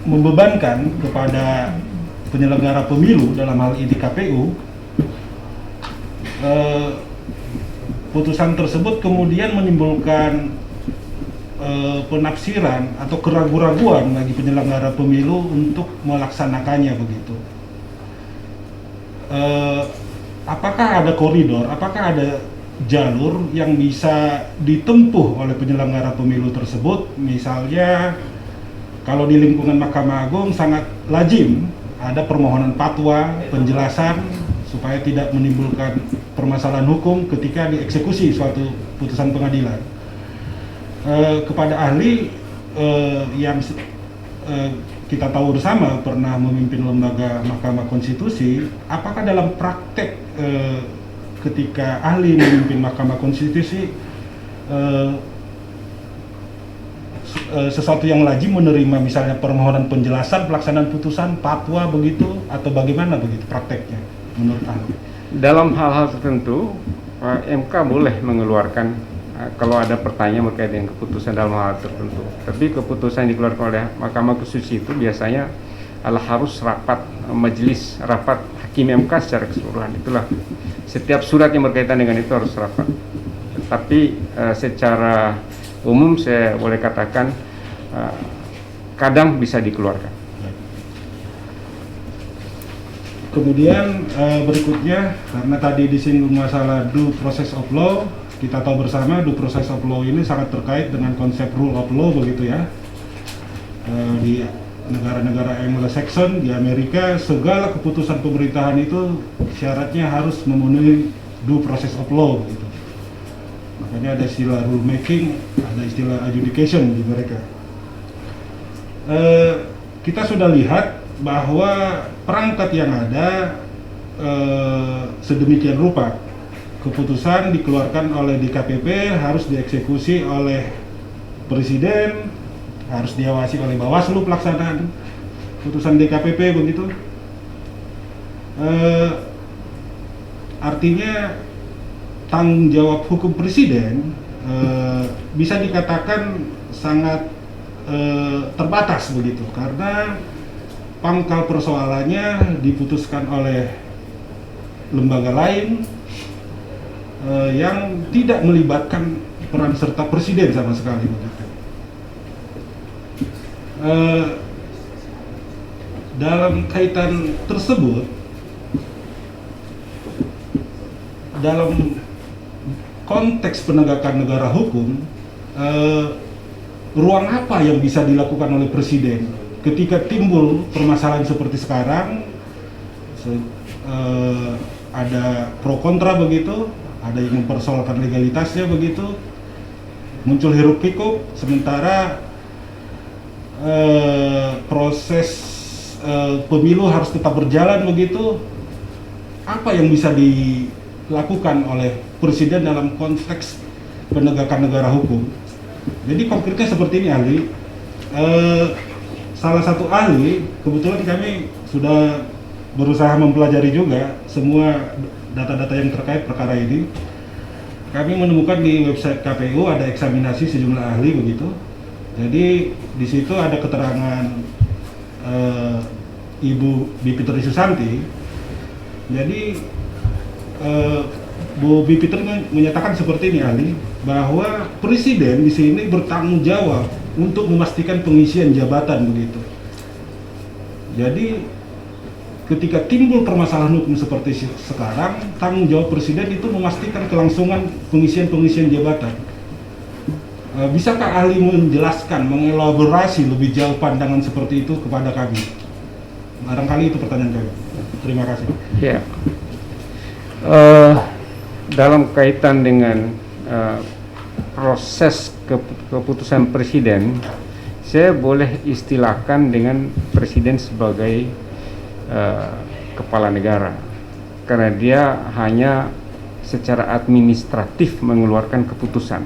membebankan kepada penyelenggara pemilu, dalam hal ini KPU, putusan tersebut kemudian menimbulkan penafsiran atau keraguan-raguan bagi penyelenggara pemilu untuk melaksanakannya begitu. Apakah ada koridor, apakah ada jalur yang bisa ditempuh oleh penyelenggara pemilu tersebut? Misalnya kalau di lingkungan Mahkamah Agung sangat lazim ada permohonan fatwa, penjelasan supaya tidak menimbulkan permasalahan hukum ketika dieksekusi suatu putusan pengadilan. Kepada ahli yang kita tahu bersama pernah memimpin lembaga Mahkamah Konstitusi, apakah dalam praktek ketika ahli memimpin Mahkamah Konstitusi sesuatu yang lazim menerima misalnya permohonan penjelasan pelaksanaan putusan, fatwa begitu, atau bagaimana begitu prakteknya menurut ahli? Dalam hal-hal tertentu MK boleh mengeluarkan kalau ada pertanyaan berkaitan dengan keputusan dalam hal tertentu. Tapi keputusan yang dikeluarkan oleh Mahkamah Konstitusi itu biasanya harus rapat majelis, rapat hakim MK secara keseluruhan. Itulah setiap surat yang berkaitan dengan itu harus rapat. Tapi secara umum saya boleh katakan kadang bisa dikeluarkan. Kemudian berikutnya, karena tadi disinggung masalah due process of law, kita tahu bersama due process of law ini sangat terkait dengan konsep rule of law begitu ya. Di negara-negara Anglo-Saxon, di Amerika, segala keputusan pemerintahan itu syaratnya harus memenuhi due process of law gitu. Makanya ada istilah rule making, ada istilah adjudication di mereka. Kita sudah lihat bahwa perangkat yang ada sedemikian rupa. Keputusan dikeluarkan oleh DKPP harus dieksekusi oleh Presiden, harus diawasi oleh Bawaslu pelaksanaan putusan DKPP begitu. Artinya tanggung jawab hukum Presiden bisa dikatakan sangat terbatas begitu, karena pangkal persoalannya diputuskan oleh lembaga lain yang tidak melibatkan peran serta Presiden sama sekali begitu. Dalam kaitan tersebut, dalam konteks penegakan negara hukum, ruang apa yang bisa dilakukan oleh Presiden ketika timbul permasalahan seperti sekarang? Ada pro kontra begitu, ada yang mempersoalkan legalitasnya begitu, muncul hiruk pikuk, sementara proses pemilu harus tetap berjalan begitu. Apa yang bisa dilakukan oleh Presiden dalam konteks penegakan negara hukum? Jadi konkretnya seperti ini ahli. Salah satu ahli, kebetulan kami sudah berusaha mempelajari juga semua data-data yang terkait perkara ini. Kami menemukan di website KPU ada eksaminasi sejumlah ahli begitu. Jadi di situ ada keterangan Ibu Bipitri Susanti. Jadi Bu Bipitri menyatakan seperti ini ahli, bahwa Presiden di sini bertanggung jawab untuk memastikan pengisian jabatan begitu. Jadi ketika timbul permasalahan hukum seperti sekarang, tanggung jawab Presiden itu memastikan kelangsungan pengisian jabatan. Bisakah ahli menjelaskan, mengelaborasi lebih jauh pandangan seperti itu kepada kami? Barangkali itu pertanyaan kami. Terima kasih. Ya. Dalam kaitan dengan proses keputusan Presiden, saya boleh istilahkan dengan Presiden sebagai kepala negara, karena dia hanya secara administratif mengeluarkan keputusan.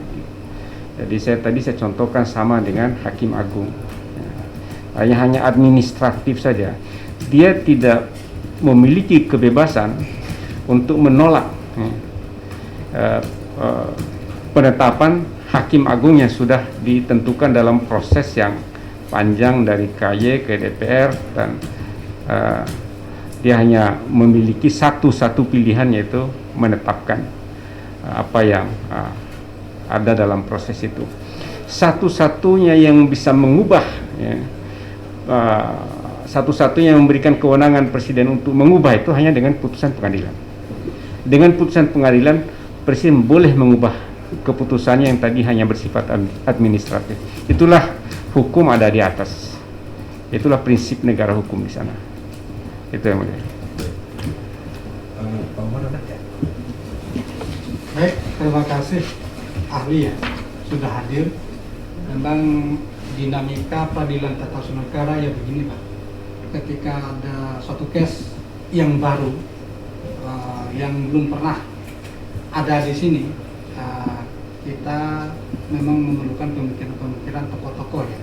Jadi saya contohkan sama dengan Hakim Agung, hanya administratif saja. Dia tidak memiliki kebebasan untuk menolak penetapan Hakim Agung yang sudah ditentukan dalam proses yang panjang dari KY ke DPR, dan dia hanya memiliki satu pilihan, yaitu menetapkan apa yang ada dalam proses itu. Satu-satunya yang bisa mengubah, satu-satunya yang memberikan kewenangan Presiden untuk mengubah itu hanya dengan putusan pengadilan. Dengan putusan pengadilan, Presiden boleh mengubah keputusannya yang tadi hanya bersifat administratif. Itulah hukum ada di atas. Itulah prinsip negara hukum di sana. Itu yang mulia. Baik, terima kasih ahli ya sudah hadir. Tentang dinamika peradilan tata usaha negara ya begini Pak. Ketika ada suatu case yang baru yang belum pernah ada di sini, kita memang memerlukan pemikiran-pemikiran tokoh-tokoh ya,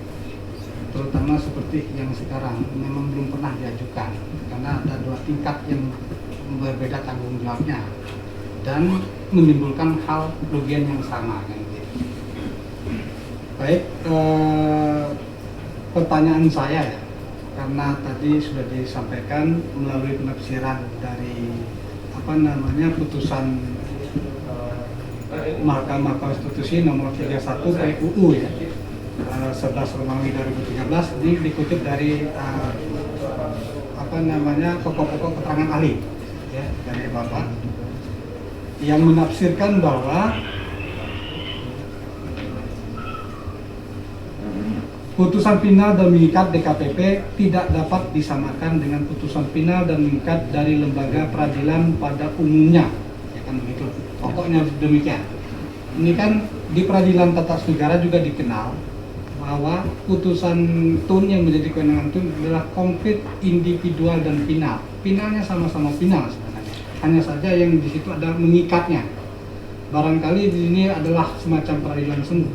terutama seperti yang sekarang memang belum pernah diajukan karena ada 2 tingkat yang berbeda tanggung jawabnya dan menimbulkan hal kerugian yang sama kan gitu. Baik, pertanyaan saya ya, karena tadi sudah disampaikan melalui penafsiran dari putusan Mahkamah Konstitusi nomor 31 PUU ya, 11 Romawi 2013, ini dikutip dari pokok-pokok keterangan ahli ya dari Bapak yang menafsirkan bahwa putusan final dan mengikat DKPP tidak dapat disamakan dengan putusan final dan mengikat dari lembaga peradilan pada umumnya, ya kan begitu. Pokoknya demikian. Ini kan di peradilan tata usaha negara juga dikenal bahwa putusan TUN yang menjadi kewenangan TUN adalah konkret, individual dan final. Finalnya sama-sama final sebenarnya. Hanya saja yang di situ ada mengikatnya. Barangkali di sini adalah semacam peradilan semu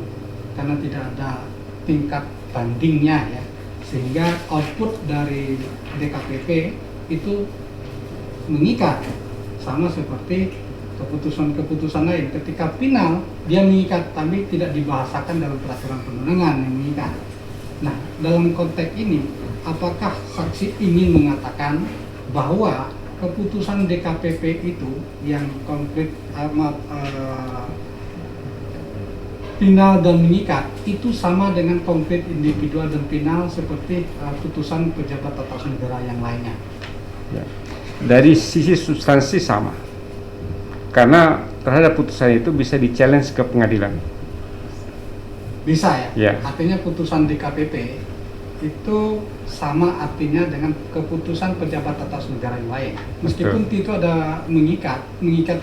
karena tidak ada tingkat bandingnya ya, sehingga output dari DKPP itu mengikat, sama seperti keputusan-keputusan lain. Ketika final dia mengikat tapi tidak dibahasakan dalam peraturan perundangan yang mengikat. Nah, dalam konteks ini apakah saksi ingin mengatakan bahwa keputusan DKPP itu yang konkret final dan mengikat itu sama dengan konkret, individual dan final seperti putusan pejabat tata usaha negara yang lainnya? Ya. Dari sisi substansi sama, karena terhadap putusan itu bisa di-challenge ke pengadilan. Bisa ya? Ya. Artinya putusan DKPP itu sama artinya dengan keputusan pejabat tata usaha negara yang lain. Meskipun Betul. itu ada mengikat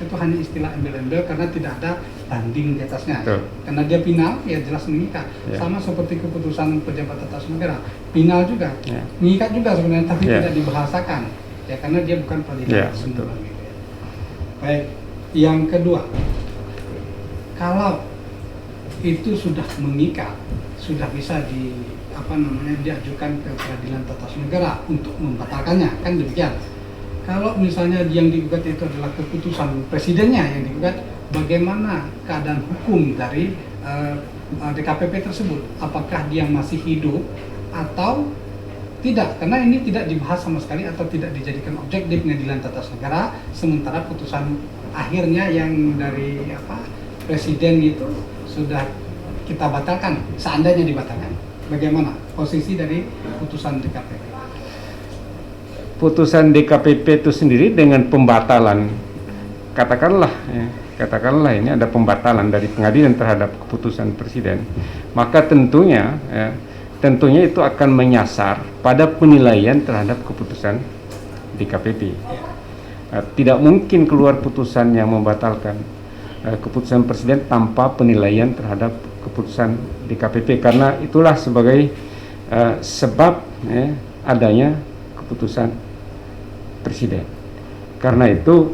itu hanya istilah embel-embel karena tidak ada banding di atasnya. Betul. Karena dia final, ya jelas mengikat. Ya. Sama seperti keputusan pejabat tata usaha negara, final juga, Ya. mengikat juga sebenarnya, tapi Ya. tidak dibahasakan. Ya karena dia bukan peradilan Ya, semua. betul. Gitu ya. Baik, yang kedua, kalau itu sudah mengikat, sudah bisa diajukan ke peradilan tata usaha negara untuk membatalkannya, kan demikian. Kalau misalnya yang digugat itu adalah keputusan presidennya yang digugat, bagaimana keadaan hukum dari DKPP tersebut? Apakah dia masih hidup atau tidak? Karena ini tidak dibahas sama sekali atau tidak dijadikan objek di pengadilan tata usaha negara, sementara putusan akhirnya yang dari presiden itu sudah kita batalkan, seandainya dibatalkan. Bagaimana posisi dari putusan DKPP? Putusan DKPP itu sendiri dengan pembatalan, katakanlah ini ada pembatalan dari pengadilan terhadap keputusan presiden, maka tentunya itu akan menyasar pada penilaian terhadap keputusan DKPP. Tidak mungkin keluar putusan yang membatalkan keputusan presiden tanpa penilaian terhadap keputusan DKPP, karena itulah sebagai sebab adanya keputusan presiden. Karena itu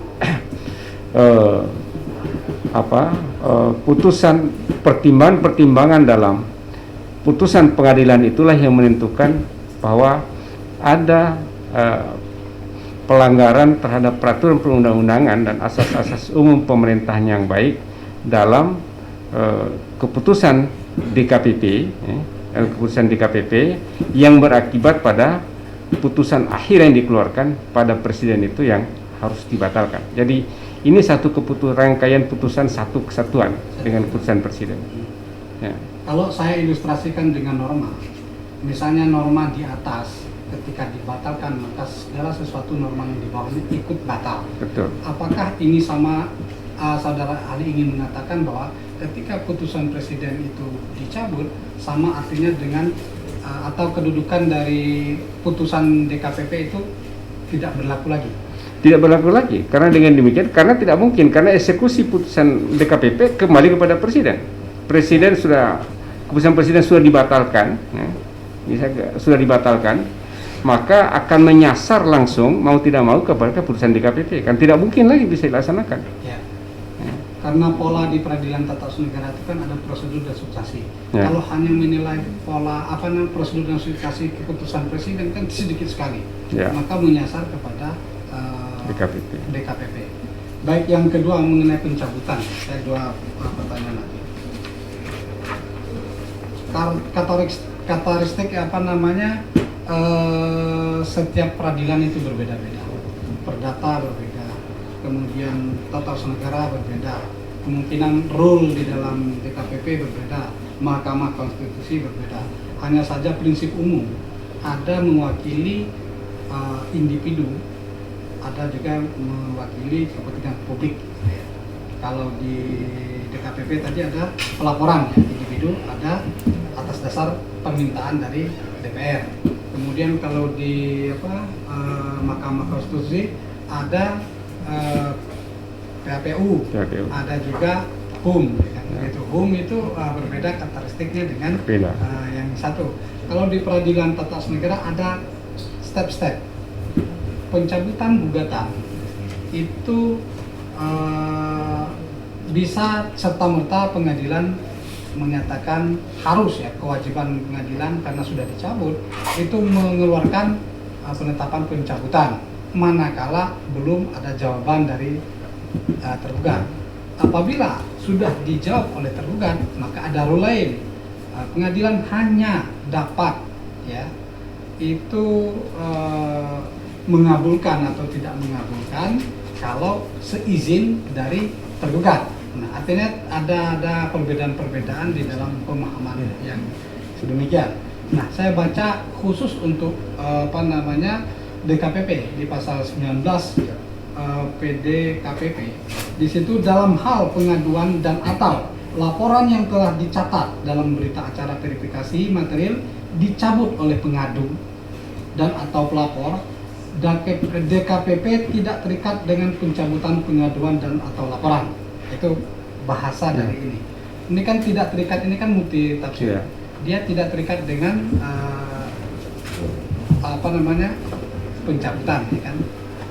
putusan pertimbangan dalam putusan pengadilan itulah yang menentukan bahwa ada pelanggaran terhadap peraturan perundang-undangan dan asas-asas umum pemerintahan yang baik dalam keputusan DKPP, keputusan DKPP yang berakibat pada putusan akhir yang dikeluarkan pada presiden itu yang harus dibatalkan. Jadi ini satu rangkaian putusan satu kesatuan dengan keputusan presiden. Ya. Kalau saya ilustrasikan dengan norma, misalnya norma di atas ketika dibatalkan maka segala sesuatu norma yang di bawahnya ikut batal. Betul. Apakah ini sama saudara ahli ingin mengatakan bahwa ketika putusan presiden itu dicabut sama artinya dengan atau kedudukan dari putusan DKPP itu tidak berlaku lagi? Tidak berlaku lagi, karena dengan demikian, karena tidak mungkin, karena eksekusi putusan DKPP kembali kepada presiden. Keputusan presiden sudah dibatalkan, sudah dibatalkan, maka akan menyasar langsung mau tidak mau kepada keputusan DKPP, kan tidak mungkin lagi bisa dilaksanakan. Ya. karena pola di peradilan tata usaha negara itu kan ada prosedur dan substansi. Ya. Kalau hanya menilai pola prosedur dan substansi keputusan presiden kan sedikit sekali, Ya. maka menyasar kepada DKPP. DKPP. Baik, yang kedua mengenai pencabutan, saya dua pertanyaan lagi. Karakteristik setiap peradilan itu berbeda-beda, perdata berbeda, kemudian tata usaha negara berbeda, kemungkinan rule di dalam DKPP berbeda, Mahkamah Konstitusi berbeda. Hanya saja prinsip umum, ada mewakili individu, ada juga mewakili kepentingan publik. Kalau di DKPP tadi ada pelaporan ya, individu, ada atas dasar permintaan dari DPR. Kemudian kalau di Mahkamah Konstitusi ada PHPU, ada juga HUM. Gitu. HUM itu berbeda karakteristiknya dengan yang satu. Kalau di peradilan tata usaha negara ada step-step. Pencabutan gugatan itu bisa serta-merta pengadilan menyatakan harus ya, kewajiban pengadilan karena sudah dicabut itu mengeluarkan penetapan pencabutan manakala belum ada jawaban dari tergugat. Apabila sudah dijawab oleh tergugat, maka ada rule lain. Pengadilan hanya dapat ya itu mengabulkan atau tidak mengabulkan kalau seizin dari tergugat. Nah, artinya ada perbedaan-perbedaan di dalam pemahaman yang sedemikian. Nah, saya baca khusus untuk DKPP di pasal 19 PDKPP. Di situ dalam hal pengaduan dan atau laporan yang telah dicatat dalam berita acara verifikasi material dicabut oleh pengadu dan atau pelapor, DKPP tidak terikat dengan pencabutan pengaduan dan atau laporan. Itu bahasa dari ini. Ini kan tidak terikat, ini kan multi tafsir. Ya. Dia tidak terikat dengan pencabutan, ya kan.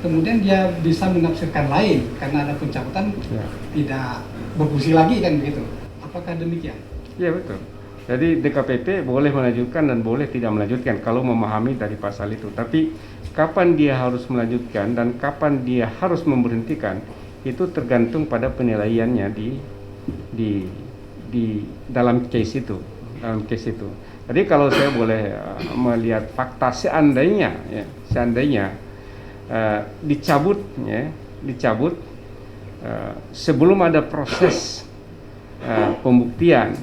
Kemudian dia bisa menafsirkan lain karena ada pencabutan, Ya. tidak berfungsi lagi kan begitu. Apakah demikian? Ya betul. Jadi DKPP boleh melanjutkan dan boleh tidak melanjutkan kalau memahami dari pasal itu. Tapi kapan dia harus melanjutkan dan kapan dia harus memberhentikan itu tergantung pada penilaiannya di dalam case itu. Jadi kalau saya boleh melihat fakta seandainya dicabut sebelum ada proses pembuktian,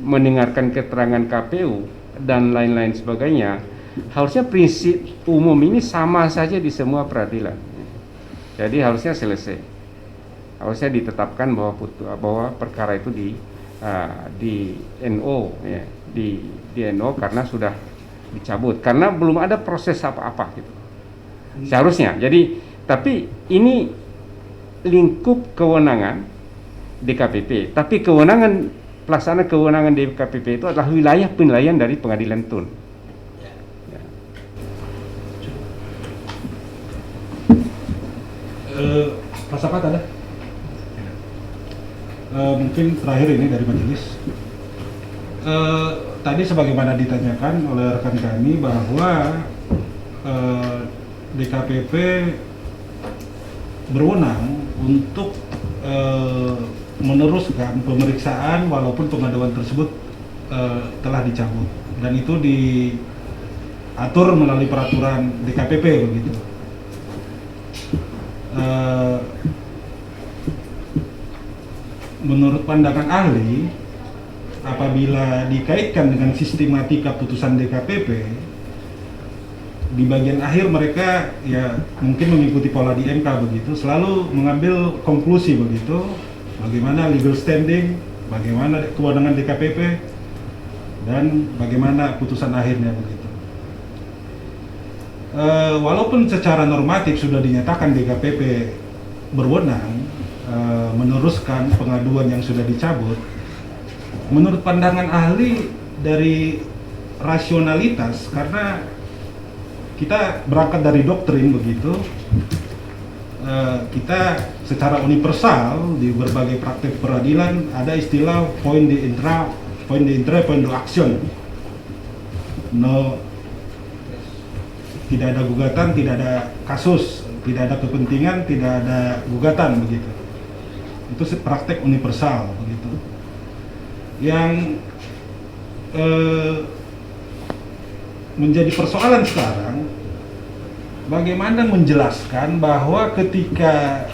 mendengarkan keterangan KPU dan lain-lain sebagainya, harusnya prinsip umum ini sama saja di semua peradilan. Jadi harusnya selesai, harusnya ditetapkan bahwa perkara itu di NO ya, di NO karena sudah dicabut, karena belum ada proses apa-apa gitu. Seharusnya. Jadi tapi ini lingkup kewenangan DKPP, tapi pelaksana kewenangan DKPP itu adalah wilayah penilaian dari Pengadilan Tun. Pak Sapat ada? Mungkin terakhir ini dari majelis. Tadi sebagaimana ditanyakan oleh rekan kami bahwa DKPP berwenang untuk meneruskan pemeriksaan walaupun pengaduan tersebut telah dicabut, dan itu diatur melalui peraturan DKPP begitu. Menurut pandangan ahli, apabila dikaitkan dengan sistematika putusan DKPP, di bagian akhir mereka ya mungkin mengikuti pola di MK begitu, selalu mengambil konklusi begitu, bagaimana legal standing, bagaimana kewenangan DKPP, dan bagaimana putusan akhirnya begitu. Walaupun secara normatif sudah dinyatakan DKPP berwenang meneruskan pengaduan yang sudah dicabut, menurut pandangan ahli dari rasionalitas, karena kita berangkat dari doktrin begitu, kita secara universal di berbagai praktek peradilan ada istilah point de entrée, point de action. No, tidak ada gugatan, tidak ada kasus, tidak ada kepentingan, tidak ada gugatan begitu. Itu praktek universal begitu. Yang menjadi persoalan sekarang, bagaimana menjelaskan bahwa ketika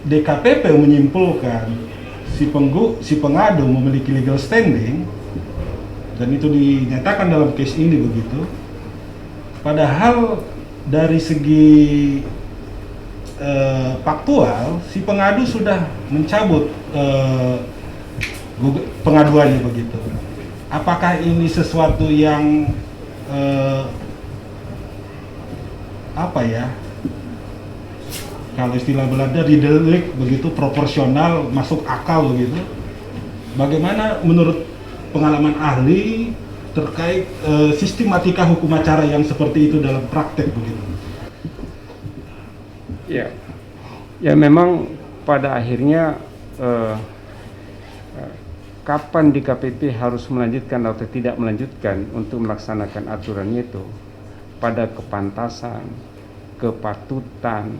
DKPP menyimpulkan si pengadu memiliki legal standing, dan itu dinyatakan dalam case ini begitu, padahal dari segi faktual si pengadu sudah mencabut pengaduannya begitu. Apakah ini sesuatu yang apa ya, kalau istilah Belanda redelijk begitu, proporsional, masuk akal begitu? Bagaimana menurut pengalaman ahli terkait sistematika hukum acara yang seperti itu dalam praktek begitu? Ya memang pada akhirnya kapan DKPP harus melanjutkan atau tidak melanjutkan untuk melaksanakan aturannya itu pada kepantasan, kepatutan,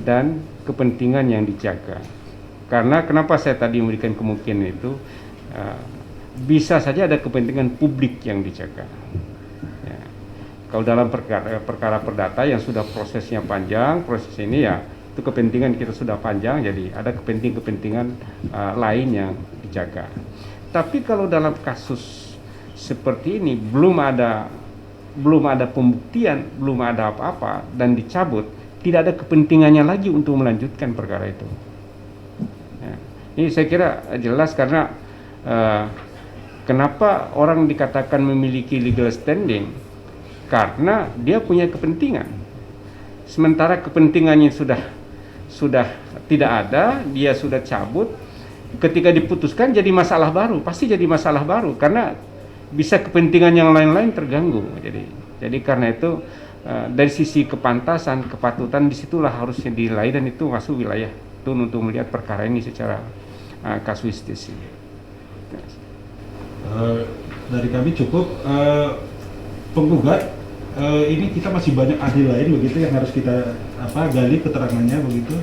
dan kepentingan yang dijaga. Karena kenapa saya tadi memberikan kemungkinan itu, bisa saja ada kepentingan publik yang dijaga. Ya. Kalau dalam perkara perdata yang sudah prosesnya panjang, proses ini ya itu kepentingan kita sudah panjang, jadi ada kepentingan lain yang dijaga. Tapi kalau dalam kasus seperti ini belum ada pembuktian, belum ada apa-apa dan dicabut, tidak ada kepentingannya lagi untuk melanjutkan perkara itu. Ya. Ini saya kira jelas karena kenapa orang dikatakan memiliki legal standing, karena dia punya kepentingan. Sementara kepentingannya sudah tidak ada, dia sudah cabut. Ketika diputuskan jadi masalah baru, pasti jadi masalah baru karena bisa kepentingan yang lain-lain terganggu. Jadi karena itu dari sisi kepantasan, kepatutan disitulah harusnya dinilai, dan itu masuk wilayah Tun untuk melihat perkara ini secara kasuistis. Dari kami cukup. Penggugat, ini kita masih banyak ahli lain begitu yang harus kita gali keterangannya begitu.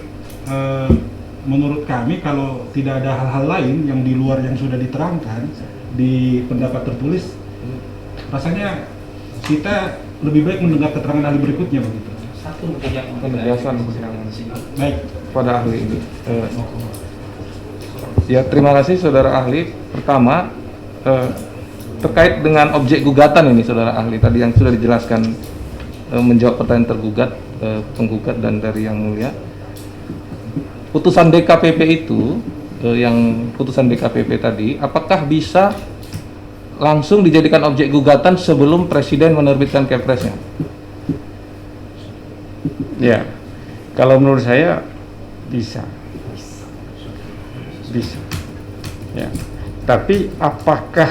Menurut kami kalau tidak ada hal-hal lain yang di luar yang sudah diterangkan di pendapat tertulis, rasanya kita lebih baik mendengar keterangan ahli berikutnya begitu. Penegasan Baik pada ahli ini. Ya, terima kasih saudara ahli. Pertama, terkait dengan objek gugatan ini saudara ahli tadi yang sudah dijelaskan, menjawab pertanyaan tergugat, penggugat dan dari yang mulia. Putusan DKPP itu, yang putusan DKPP tadi, apakah bisa langsung dijadikan objek gugatan sebelum Presiden menerbitkan Kepresnya? Ya, kalau menurut saya bisa. Ya. Tapi apakah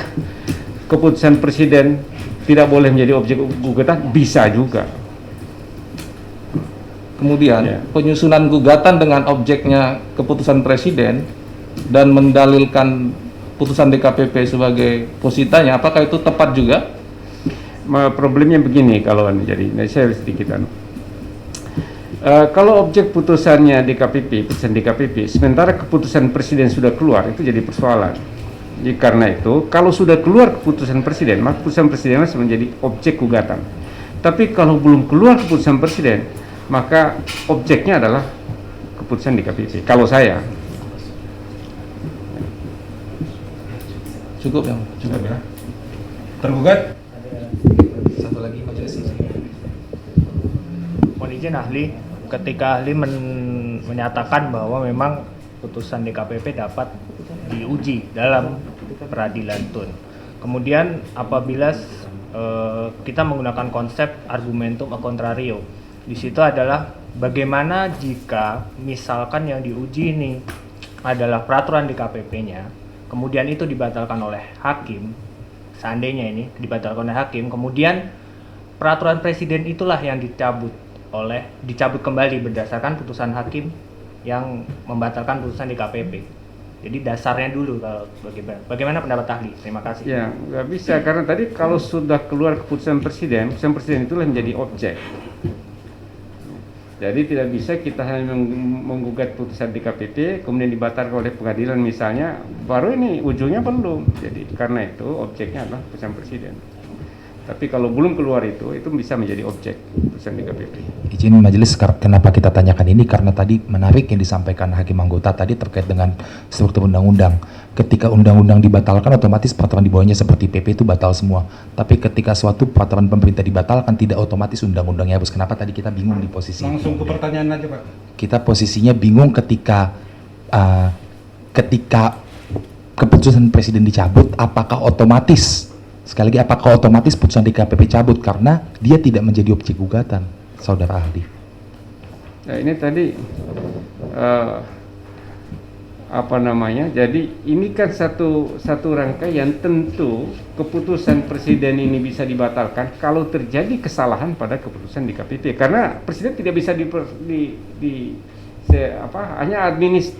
keputusan Presiden tidak boleh menjadi objek gugatan? Bisa juga. Kemudian Ya. penyusunan gugatan dengan objeknya keputusan Presiden dan mendalilkan putusan DKPP sebagai positanya, apakah itu tepat juga? Problemnya begini kalau jadi, saya sedikit kalau objek putusannya putusan DKPP, sementara keputusan Presiden sudah keluar, itu jadi persoalan. Jadi karena itu, kalau sudah keluar keputusan Presiden, maka keputusan Presiden harus menjadi objek gugatan. Tapi kalau belum keluar keputusan Presiden, maka objeknya adalah keputusan DKPP. Kalau saya. Cukup ya? cukup ya. Tergugat. Satu lagi majelis izin. Mohon izin ahli, ketika ahli menyatakan bahwa memang putusan DKPP dapat diuji dalam peradilan Tun. Kemudian apabila kita menggunakan konsep argumentum a contrario, di situ adalah bagaimana jika misalkan yang diuji ini adalah peraturan DKPP-nya, kemudian itu dibatalkan oleh hakim, seandainya ini dibatalkan oleh hakim, kemudian peraturan presiden itulah yang dicabut dicabut kembali berdasarkan putusan hakim yang membatalkan putusan DKPP. Jadi dasarnya dulu kalau bagaimana pendapat ahli? Terima kasih. Ya, nggak bisa karena tadi kalau sudah keluar keputusan presiden itulah menjadi objek. Jadi tidak bisa kita hanya menggugat putusan DKPP kemudian dibatalkan oleh pengadilan misalnya, baru ini ujungnya belum. Jadi karena itu objeknya adalah putusan presiden. Tapi kalau belum keluar itu bisa menjadi objek putusan DKPP. Izin majelis, kenapa kita tanyakan ini karena tadi menarik yang disampaikan hakim anggota tadi terkait dengan struktur undang-undang. Ketika undang-undang dibatalkan otomatis peraturan di bawahnya seperti PP itu batal semua. Tapi ketika suatu peraturan pemerintah dibatalkan tidak otomatis undang-undangnya hapus. Kenapa tadi kita bingung di posisi? Langsung ke pertanyaan aja Pak. Kita posisinya bingung ketika keputusan presiden dicabut, apakah otomatis sekali lagi apakah otomatis putusan DKPP cabut karena dia tidak menjadi objek gugatan, saudara ahli? Nah ini tadi jadi ini kan satu rangkaian, tentu keputusan presiden ini bisa dibatalkan kalau terjadi kesalahan pada keputusan DKPP karena presiden tidak bisa hanya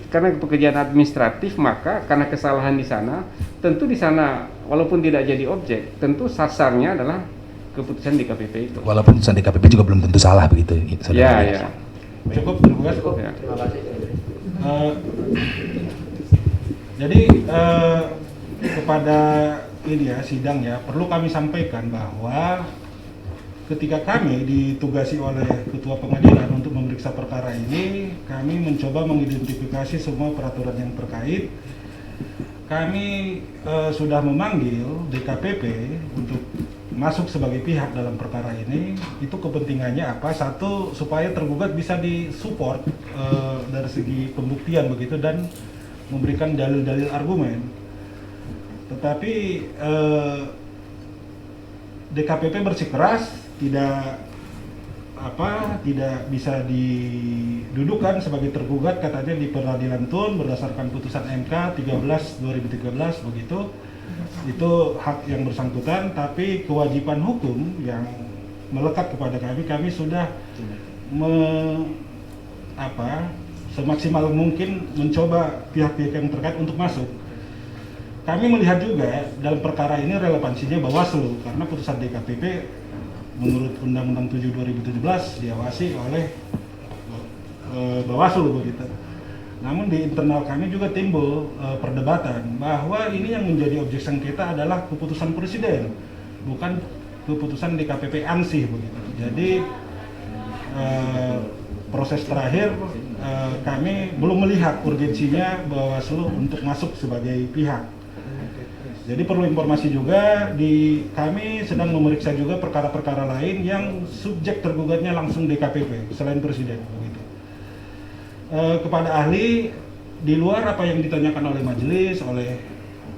karena pekerjaan administratif, maka karena kesalahan di sana, tentu di sana walaupun tidak jadi objek, tentu sasarnya adalah keputusan DKPP itu. Walaupun putusan DKPP juga belum tentu salah begitu, saudara. Ya. Cukup, terima kasih. Ya. Terima kasih. Jadi kepada ini ya sidang ya, perlu kami sampaikan bahwa ketika kami ditugasi oleh ketua pengadilan untuk memeriksa perkara ini, kami mencoba mengidentifikasi semua peraturan yang terkait. Kami sudah memanggil DKPP untuk masuk sebagai pihak dalam perkara ini. Itu kepentingannya apa? Satu, supaya tergugat bisa disupport dari segi pembuktian begitu dan memberikan dalil-dalil argumen. Tetapi DKPP bersikeras tidak bisa didudukan sebagai tergugat, katanya di Peradilan Tun berdasarkan putusan MK 13/2013 begitu. Itu hak yang bersangkutan, tapi kewajiban hukum yang melekat kepada kami sudah semaksimal mungkin mencoba pihak-pihak yang terkait untuk masuk. Kami melihat juga dalam perkara ini relevansinya Bawaslu karena putusan DKPP menurut Undang-Undang 7 2017 diawasi oleh Bawaslu begitu. Namun di internal kami juga timbul perdebatan bahwa ini yang menjadi objek sengketa adalah keputusan presiden, bukan keputusan DKPP ansih begitu. Jadi proses terakhir kami belum melihat urgensinya Bawaslu untuk masuk sebagai pihak. Jadi perlu informasi juga, kami sedang memeriksa juga perkara-perkara lain yang subjek tergugatnya langsung DKPP selain presiden begitu. Kepada ahli, di luar apa yang ditanyakan oleh majelis, oleh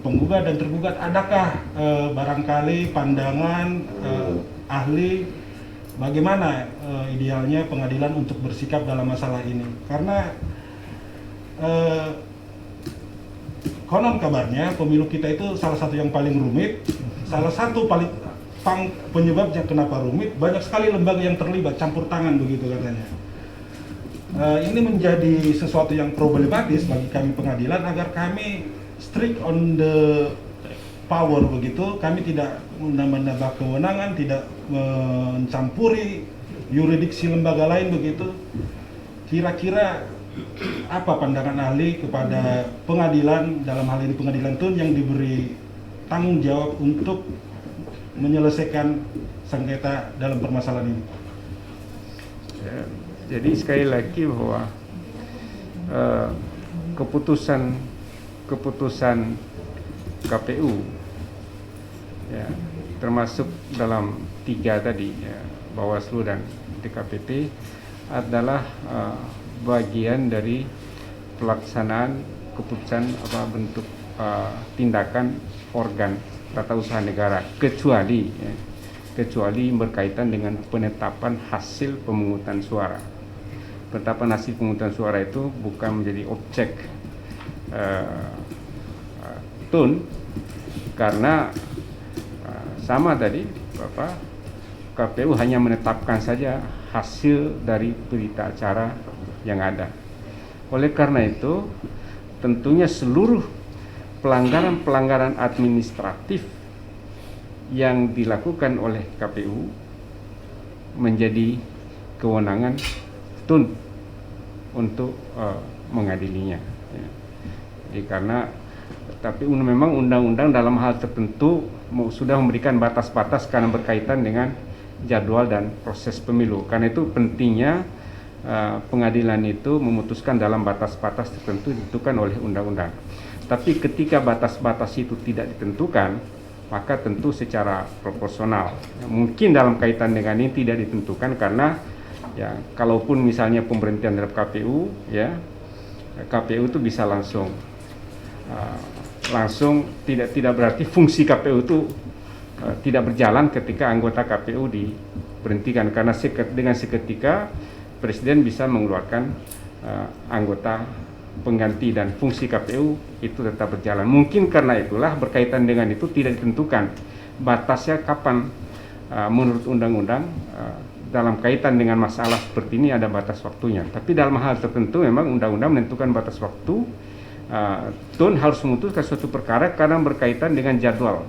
penggugat dan tergugat, adakah barangkali pandangan ahli bagaimana idealnya pengadilan untuk bersikap dalam masalah ini? Karena konon kabarnya pemilu kita itu salah satu yang paling rumit, salah satu penyebabnya kenapa rumit, banyak sekali lembaga yang terlibat, campur tangan begitu katanya. Ini menjadi sesuatu yang problematis bagi kami pengadilan agar kami strict on the power begitu, kami tidak menambah kewenangan, tidak mencampuri yurisdiksi lembaga lain begitu. Kira-kira apa pandangan ahli kepada pengadilan, dalam hal ini Pengadilan Tun yang diberi tanggung jawab untuk menyelesaikan sengketa dalam permasalahan ini? Ya, jadi sekali lagi bahwa keputusan KPU ya, termasuk dalam 3 tadi ya, Bawaslu dan DKPP adalah bagian dari pelaksanaan keputusan bentuk tindakan organ tata usaha negara, kecuali berkaitan dengan penetapan hasil pemungutan suara. Penetapan hasil pemungutan suara itu bukan menjadi objek Tun karena sama tadi KPU hanya menetapkan saja hasil dari berita acara yang ada. Oleh karena itu, tentunya seluruh pelanggaran-pelanggaran administratif yang dilakukan oleh KPU menjadi kewenangan TUN untuk mengadilinya. Ya. Jadi karena tapi memang undang-undang dalam hal tertentu sudah memberikan batas-batas karena berkaitan dengan jadwal dan proses pemilu. Karena itu pentingnya pengadilan itu memutuskan dalam batas-batas tertentu ditentukan oleh undang-undang. Tapi ketika batas-batas itu tidak ditentukan, maka tentu secara proporsional. Mungkin dalam kaitan dengan ini tidak ditentukan karena ya kalaupun misalnya pemberhentian terhadap KPU, ya KPU itu bisa langsung tidak berarti fungsi KPU itu tidak berjalan ketika anggota KPU diberhentikan, karena dengan seketika Presiden bisa mengeluarkan anggota pengganti dan fungsi KPU itu tetap berjalan. Mungkin karena itulah berkaitan dengan itu tidak ditentukan batasnya kapan menurut undang-undang dalam kaitan dengan masalah seperti ini ada batas waktunya. Tapi dalam hal tertentu memang undang-undang menentukan batas waktu. TUN harus memutuskan suatu perkara karena berkaitan dengan jadwal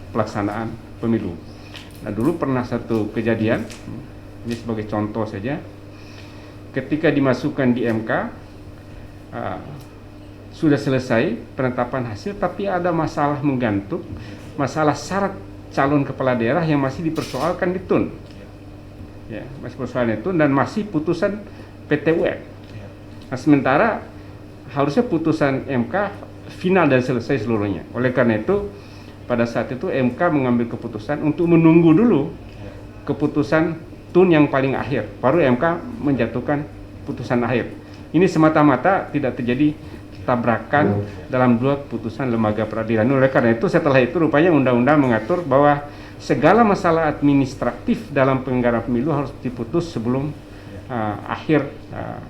pelaksanaan pemilu. Nah, dulu pernah satu kejadian, ini sebagai contoh saja, ketika dimasukkan di MK sudah selesai penetapan hasil, tapi ada masalah menggantung, masalah syarat calon kepala daerah yang masih dipersoalkan di TUN, ya masih persoalan itu dan masih putusan PT UN. Nah, sementara harusnya putusan MK final dan selesai seluruhnya. Oleh karena itu pada saat itu MK mengambil keputusan untuk menunggu dulu keputusan TUN yang paling akhir, baru MK menjatuhkan putusan akhir. Ini semata-mata tidak terjadi tabrakan dalam dua keputusan lembaga peradilan. Oleh karena itu setelah itu rupanya undang-undang mengatur bahwa segala masalah administratif dalam penyelenggaraan pemilu harus diputus sebelum akhir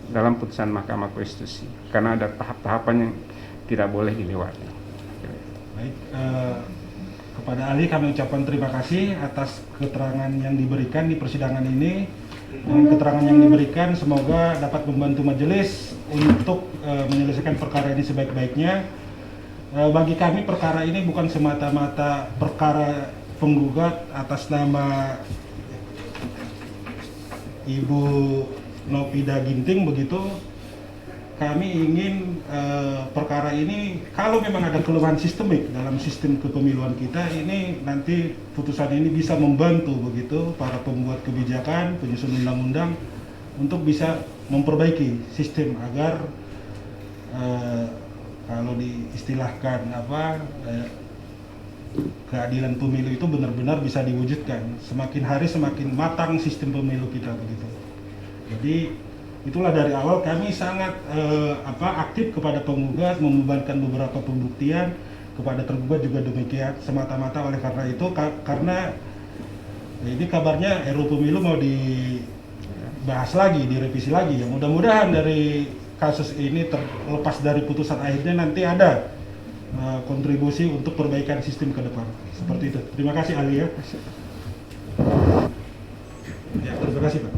dalam putusan Mahkamah Konstitusi, karena ada tahap-tahapan yang tidak boleh dilewati. Baik, kepada ahli kami ucapkan terima kasih atas keterangan yang diberikan di persidangan ini. Dengan keterangan yang diberikan semoga dapat membantu majelis untuk menyelesaikan perkara ini sebaik-baiknya. Bagi kami perkara ini bukan semata-mata perkara penggugat atas nama Ibu Nopida Ginting begitu. Kami ingin perkara ini kalau memang ada keluhan sistemik dalam sistem kepemiluan kita ini, nanti putusan ini bisa membantu begitu para pembuat kebijakan, penyusun undang-undang untuk bisa memperbaiki sistem agar kalau diistilahkan keadilan pemilu itu benar-benar bisa diwujudkan. Semakin hari semakin matang sistem pemilu kita begitu. Jadi itulah dari awal kami sangat aktif kepada penggugat, membebankan beberapa pembuktian kepada tergugat juga demikian, semata-mata oleh karena itu karena ini kabarnya RUU Pemilu mau dibahas lagi, direvisi lagi. Ya mudah-mudahan dari kasus ini terlepas dari putusan akhirnya nanti ada kontribusi untuk perbaikan sistem ke depan. Seperti itu. Terima kasih ahli ya. Ya, terima kasih Pak.